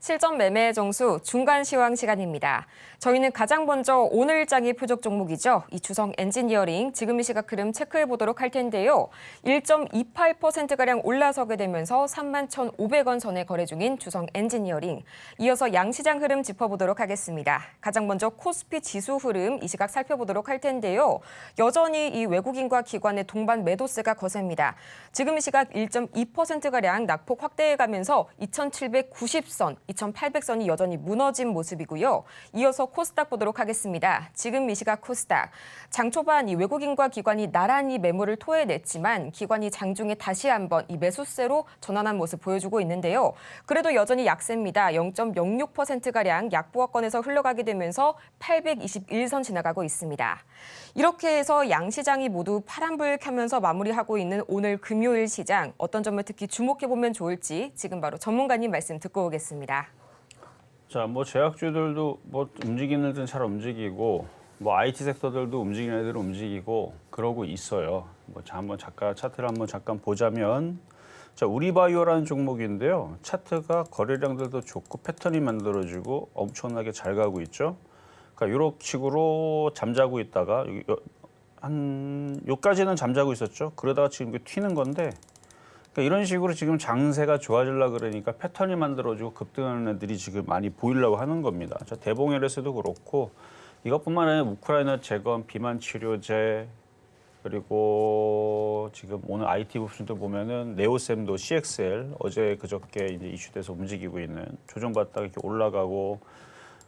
실전 매매 정수 중간 시황 시간입니다. 저희는 가장 먼저 오늘장의 표적 종목이죠. 이 주성 엔지니어링 지금 이 시각 흐름 체크해 보도록 할 텐데요. 1.28%가량 올라서게 되면서 31,500원 선에 거래 중인 주성 엔지니어링. 이어서 양시장 흐름 짚어보도록 하겠습니다. 가장 먼저 코스피 지수 흐름 이 시각 살펴보도록 할 텐데요. 여전히 이 외국인과 기관의 동반 매도세가 거셉니다. 지금 이 시각 1.2%가량 낙폭 확대해가면서 2,790선, 2,800선이 여전히 무너진 모습이고요. 이어서 코스닥 보도록 하겠습니다. 지금 이 시각 코스닥. 장 초반 이 외국인과 기관이 나란히 매물을 토해냈지만 기관이 장중에 다시 한번 이 매수세로 전환한 모습 보여주고 있는데요. 그래도 여전히 약세입니다. 0.06%가량 약보합권에서 흘러가게 되면서 821선 지나가고 있습니다. 이렇게 해서 양시장이 모두 파란불 켜면서 마무리하고 있는 오늘 금요일 시장. 어떤 점을 특히 주목해보면 좋을지 지금 바로 전문가님 말씀 듣고 오겠습니다. 자, 뭐 제약주들도 뭐 움직이는 애들은 잘 움직이고, 뭐 IT 섹터들도 움직이는 애들은 움직이고 그러고 있어요. 뭐 한번 차트를 한번 잠깐 보자면, 자, 우리바이오라는 종목인데요. 차트가 거래량들도 좋고 패턴이 만들어지고 엄청나게 잘 가고 있죠. 그러니까 이런 식으로 잠자고 있다가 요까지는 잠자고 있었죠. 그러다가 지금 튀는 건데. 그러니까 이런 식으로 지금 장세가 좋아지려고 그러니까 패턴이 만들어지고 급등하는 애들이 지금 많이 보이려고 하는 겁니다. 자, 대봉LS도 그렇고 이것뿐만 아니라 우크라이나 재건, 비만 치료제 그리고 지금 오늘 IT 부품도 보면은 네오셈도 CXL 어제 그저께 이제 이슈돼서 움직이고 있는 조정받다가 이렇게 올라가고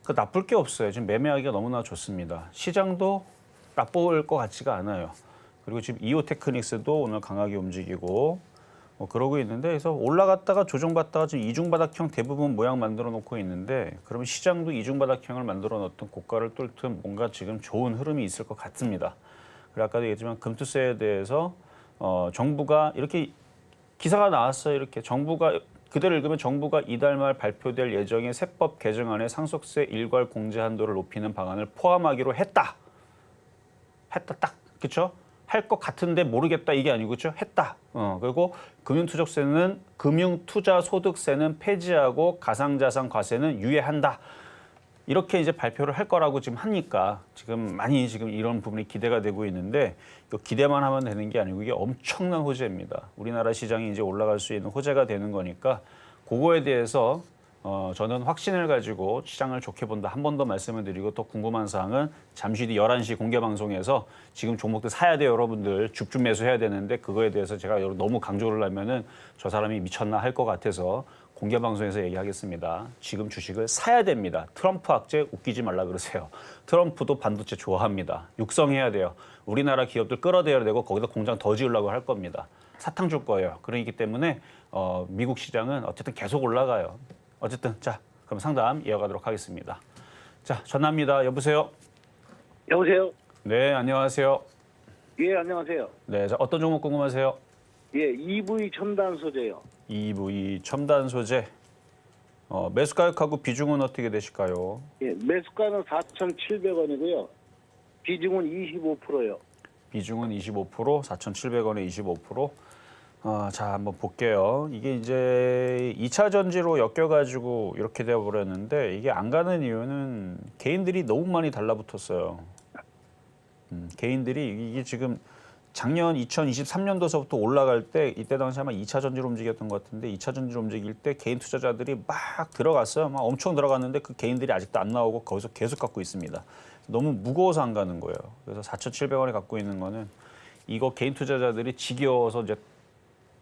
그 나쁠 게 없어요. 지금 매매하기가 너무나 좋습니다. 시장도 나쁠 것 같지가 않아요. 그리고 지금 이오테크닉스도 오늘 강하게 움직이고 뭐 그러고 있는데 그래서 올라갔다가 조정받다가 지금 이중바닥형 대부분 모양 만들어 놓고 있는데 그러면 시장도 이중바닥형을 만들어 놓던 고가를 뚫든 뭔가 지금 좋은 흐름이 있을 것 같습니다. 그리고 아까도 얘기했지만 금투세에 대해서 정부가 이렇게 기사가 나왔어요. 이렇게 정부가 그대로 읽으면 정부가 이달 말 발표될 예정의 세법 개정안에 상속세 일괄 공제 한도를 높이는 방안을 포함하기로 했다. 딱 그렇죠? 할 것 같은데 모르겠다 이게 아니고 그렇죠? 했다. 그리고 금융투자소득세는 폐지하고 가상자산 과세는 유예한다. 이렇게 이제 발표를 할 거라고 지금 하니까 지금 많이 지금 이런 부분이 기대가 되고 있는데 기대만 하면 되는 게 아니고 이게 엄청난 호재입니다. 우리나라 시장이 이제 올라갈 수 있는 호재가 되는 거니까 그거에 대해서 저는 확신을 가지고 시장을 좋게 본다. 한 번 더 말씀을 드리고 또 궁금한 사항은 잠시 뒤 11시 공개 방송에서 지금 종목들 사야 돼요. 여러분들 줍줍 매수해야 되는데 그거에 대해서 제가 너무 강조를 하면은 저 사람이 미쳤나 할 것 같아서 공개 방송에서 얘기하겠습니다. 지금 주식을 사야 됩니다. 트럼프 악재 웃기지 말라 그러세요. 트럼프도 반도체 좋아합니다. 육성해야 돼요. 우리나라 기업들 끌어들여야 되고 거기다 공장 더 지으려고 할 겁니다. 사탕 줄 거예요. 그렇기 때문에 미국 시장은 어쨌든 계속 올라가요. 어쨌든 자 그럼 상담 이어가도록 하겠습니다. 자 전화입니다. 여보세요. 여보세요. 네 안녕하세요. 예 안녕하세요. 네, 자 어떤 종목 궁금하세요? 예 EV 첨단 소재요. EV 첨단 소재. 매수 가격하고 비중은 어떻게 되실까요? 예 매수가는 4,700원이고요. 비중은 25%요. 비중은 25%, 4,700원에 25%. 자, 한번 볼게요. 이게 이제 2차 전지로 엮여가지고 이렇게 되어버렸는데 이게 안 가는 이유는 개인들이 너무 많이 달라붙었어요. 개인들이 이게 지금 작년 2023년도서부터 올라갈 때 이때 당시 아마 2차 전지로 움직였던 것 같은데 2차 전지로 움직일 때 개인 투자자들이 막 들어갔어요. 막 엄청 들어갔는데 그 개인들이 아직도 안 나오고 거기서 계속 갖고 있습니다. 너무 무거워서 안 가는 거예요. 그래서 4,700원에 갖고 있는 거는 이거 개인 투자자들이 지겨워서 이제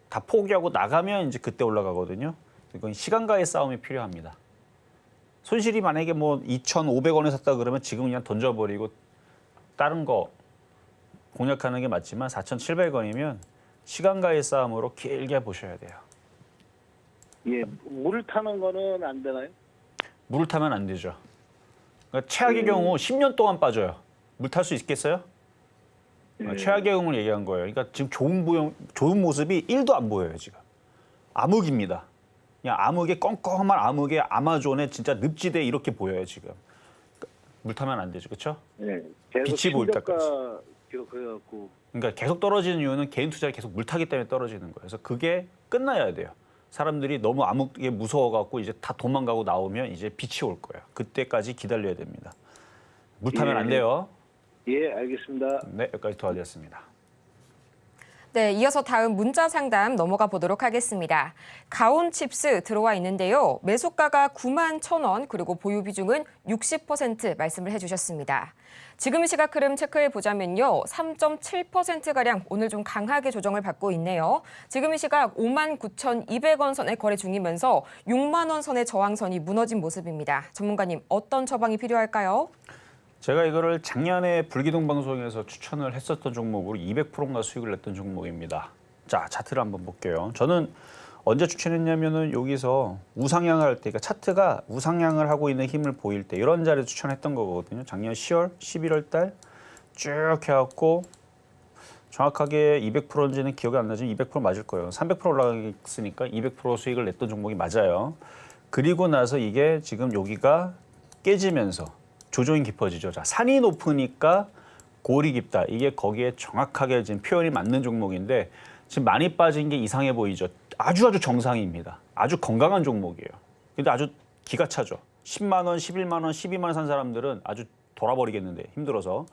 다 포기하고 나가면 이제 그때 올라가거든요. 이건 시간과의 싸움이 필요합니다. 손실이 만약에 뭐 2,500원에 샀다 그러면 지금 그냥 던져버리고 다른 거 공략하는 게 맞지만 4,700원이면 시간과의 싸움으로 길게 보셔야 돼요. 예 물을 타는 거는 안 되나요? 물을 타면 안 되죠. 그러니까 최악의 경우 10년 동안 빠져요. 물 탈 수 있겠어요? 최악의 경우를 얘기한 거예요. 그러니까 지금 좋은 모습이 1도 안 보여요, 지금. 암흑입니다. 그냥 암흑의 껌껌한 암흑의 아마존의 진짜 늪지대 이렇게 보여요, 지금. 물 타면 안 되죠, 그렇죠? 예 계속 빛이 보일 때까지. 그래갖고 그러니까 계속 떨어지는 이유는 개인 투자를 계속 물 타기 때문에 떨어지는 거예요. 그래서 그게 끝나야 돼요. 사람들이 너무 암흑에 무서워갖고 이제 다 도망가고 나오면 이제 빛이 올 거예요. 그때까지 기다려야 됩니다. 물 타면 안 돼요. 예, 알겠습니다. 네, 여기까지 도와드렸습니다. 네, 이어서 다음 문자 상담 넘어가 보도록 하겠습니다. 가온 칩스 들어와 있는데요. 매수가가 91,000원 그리고 보유 비중은 60% 말씀을 해주셨습니다. 지금 시각 흐름 체크해 보자면요. 3.7%가량 오늘 좀 강하게 조정을 받고 있네요. 지금 이 시각 59,200원 선에 거래 중이면서 6만 원 선의 저항선이 무너진 모습입니다. 전문가님, 어떤 처방이 필요할까요? 제가 이거를 작년에 불기둥 방송에서 추천을 했었던 종목으로 200%가 수익을 냈던 종목입니다. 자, 차트를 한번 볼게요. 저는 언제 추천했냐면은 여기서 우상향을 할 때, 그러니까 차트가 우상향을 하고 있는 힘을 보일 때 이런 자리에 추천했던 거거든요. 작년 10월, 11월 달 쭉 해갖고 정확하게 200%인지는 기억이 안 나지만 200% 맞을 거예요. 300% 올라갔으니까 200% 수익을 냈던 종목이 맞아요. 그리고 나서 이게 지금 여기가 깨지면서 조정이 깊어지죠. 자, 산이 높으니까 골이 깊다. 이게 거기에 정확하게 지금 표현이 맞는 종목인데 지금 많이 빠진 게 이상해 보이죠. 아주 정상입니다. 아주 건강한 종목이에요. 근데 아주 기가 차죠. 10만 원, 11만 원, 12만 원 산 사람들은 아주 돌아버리겠는데 힘들어서.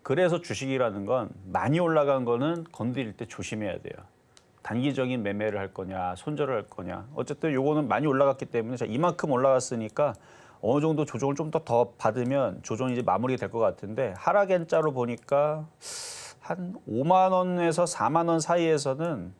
그래서 주식이라는 건 많이 올라간 거는 건드릴 때 조심해야 돼요. 단기적인 매매를 할 거냐, 손절을 할 거냐. 어쨌든 요거는 많이 올라갔기 때문에 자, 이만큼 올라갔으니까 어느 정도 조정을 좀 더 받으면 조정이 이제 마무리가 될 것 같은데 하락 N자로 보니까 한 5만 원에서 4만 원 사이에서는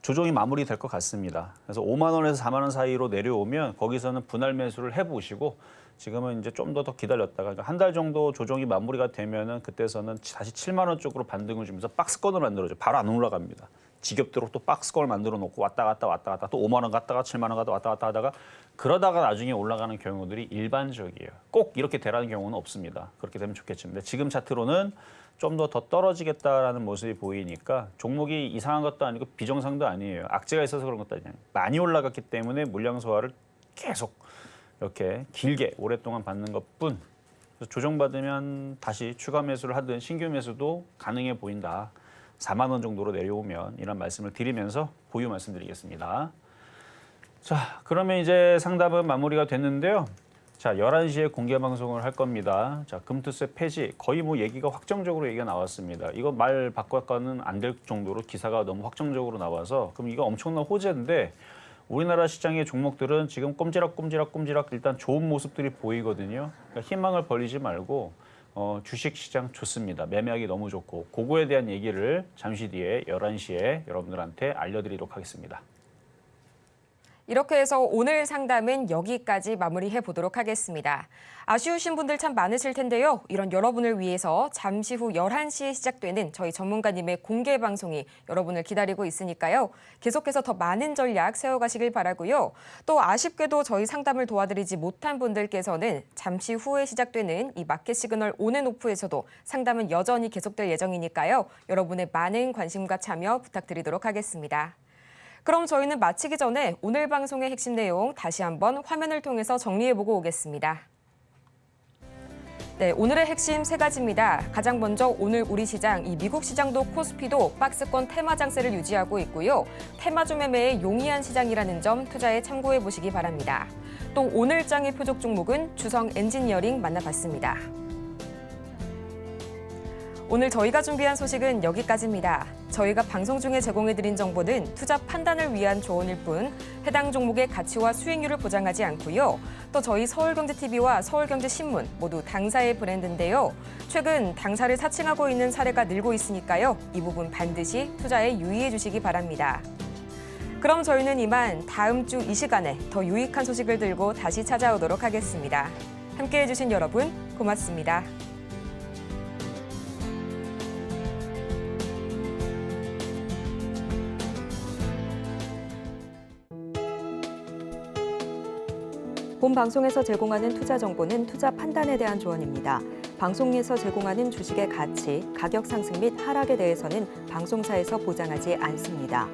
조정이 마무리될 것 같습니다. 그래서 5만 원에서 4만 원 사이로 내려오면 거기서는 분할 매수를 해보시고 지금은 이제 좀 더 기다렸다가 그러니까 한 달 정도 조정이 마무리가 되면은 그때서는 다시 7만 원 쪽으로 반등을 주면서 박스권을 만들어줘. 바로 안 올라갑니다. 지겹도록 또 박스권을 만들어 놓고 왔다 갔다 또 5만 원 갔다가 7만 원 갔다 왔다 갔다 하다가 그러다가 나중에 올라가는 경우들이 일반적이에요. 꼭 이렇게 되라는 경우는 없습니다. 그렇게 되면 좋겠지만 지금 차트로는 좀 더 떨어지겠다라는 모습이 보이니까 종목이 이상한 것도 아니고 비정상도 아니에요. 악재가 있어서 그런 것도 아니에요. 많이 올라갔기 때문에 물량 소화를 계속 이렇게 길게 오랫동안 받는 것뿐. 그래서 조정받으면 다시 추가 매수를 하든 신규 매수도 가능해 보인다. 4만 원 정도로 내려오면 이런 말씀을 드리면서 보유 말씀드리겠습니다. 자, 그러면 이제 상담은 마무리가 됐는데요. 자, 11시에 공개 방송을 할 겁니다. 자, 금투세 폐지 거의 뭐 얘기가 확정적으로 얘기가 나왔습니다. 이거 말 바꿔가는 안 될 정도로 기사가 너무 확정적으로 나와서 그럼 이거 엄청난 호재인데 우리나라 시장의 종목들은 지금 꼼지락 일단 좋은 모습들이 보이거든요. 그러니까 희망을 버리지 말고 주식 시장 좋습니다. 매매하기 너무 좋고 그거에 대한 얘기를 잠시 뒤에 11시에 여러분들한테 알려드리도록 하겠습니다. 이렇게 해서 오늘 상담은 여기까지 마무리해 보도록 하겠습니다. 아쉬우신 분들 참 많으실 텐데요. 이런 여러분을 위해서 잠시 후 11시에 시작되는 저희 전문가님의 공개 방송이 여러분을 기다리고 있으니까요. 계속해서 더 많은 전략 세워가시길 바라고요. 또 아쉽게도 저희 상담을 도와드리지 못한 분들께서는 잠시 후에 시작되는 이 마켓 시그널 온앤오프에서도 상담은 여전히 계속될 예정이니까요. 여러분의 많은 관심과 참여 부탁드리도록 하겠습니다. 그럼 저희는 마치기 전에 오늘 방송의 핵심 내용 다시 한번 화면을 통해서 정리해보고 오겠습니다. 네, 오늘의 핵심 3가지입니다. 가장 먼저 오늘 우리 시장, 이 미국 시장도 코스피도 박스권 테마 장세를 유지하고 있고요. 테마주 매매에 용이한 시장이라는 점 투자에 참고해 보시기 바랍니다. 또 오늘 장의 표적 종목은 주성 엔지니어링 만나봤습니다. 오늘 저희가 준비한 소식은 여기까지입니다. 저희가 방송 중에 제공해드린 정보는 투자 판단을 위한 조언일 뿐 해당 종목의 가치와 수익률을 보장하지 않고요. 또 저희 서울경제TV와 서울경제신문 모두 당사의 브랜드인데요. 최근 당사를 사칭하고 있는 사례가 늘고 있으니까요. 이 부분 반드시 투자에 유의해 주시기 바랍니다. 그럼 저희는 이만 다음 주 이 시간에 더 유익한 소식을 들고 다시 찾아오도록 하겠습니다. 함께해 주신 여러분 고맙습니다. 본 방송에서 제공하는 투자 정보는 투자 판단에 대한 조언입니다. 방송에서 제공하는 주식의 가치, 가격 상승 및 하락에 대해서는 방송사에서 보장하지 않습니다.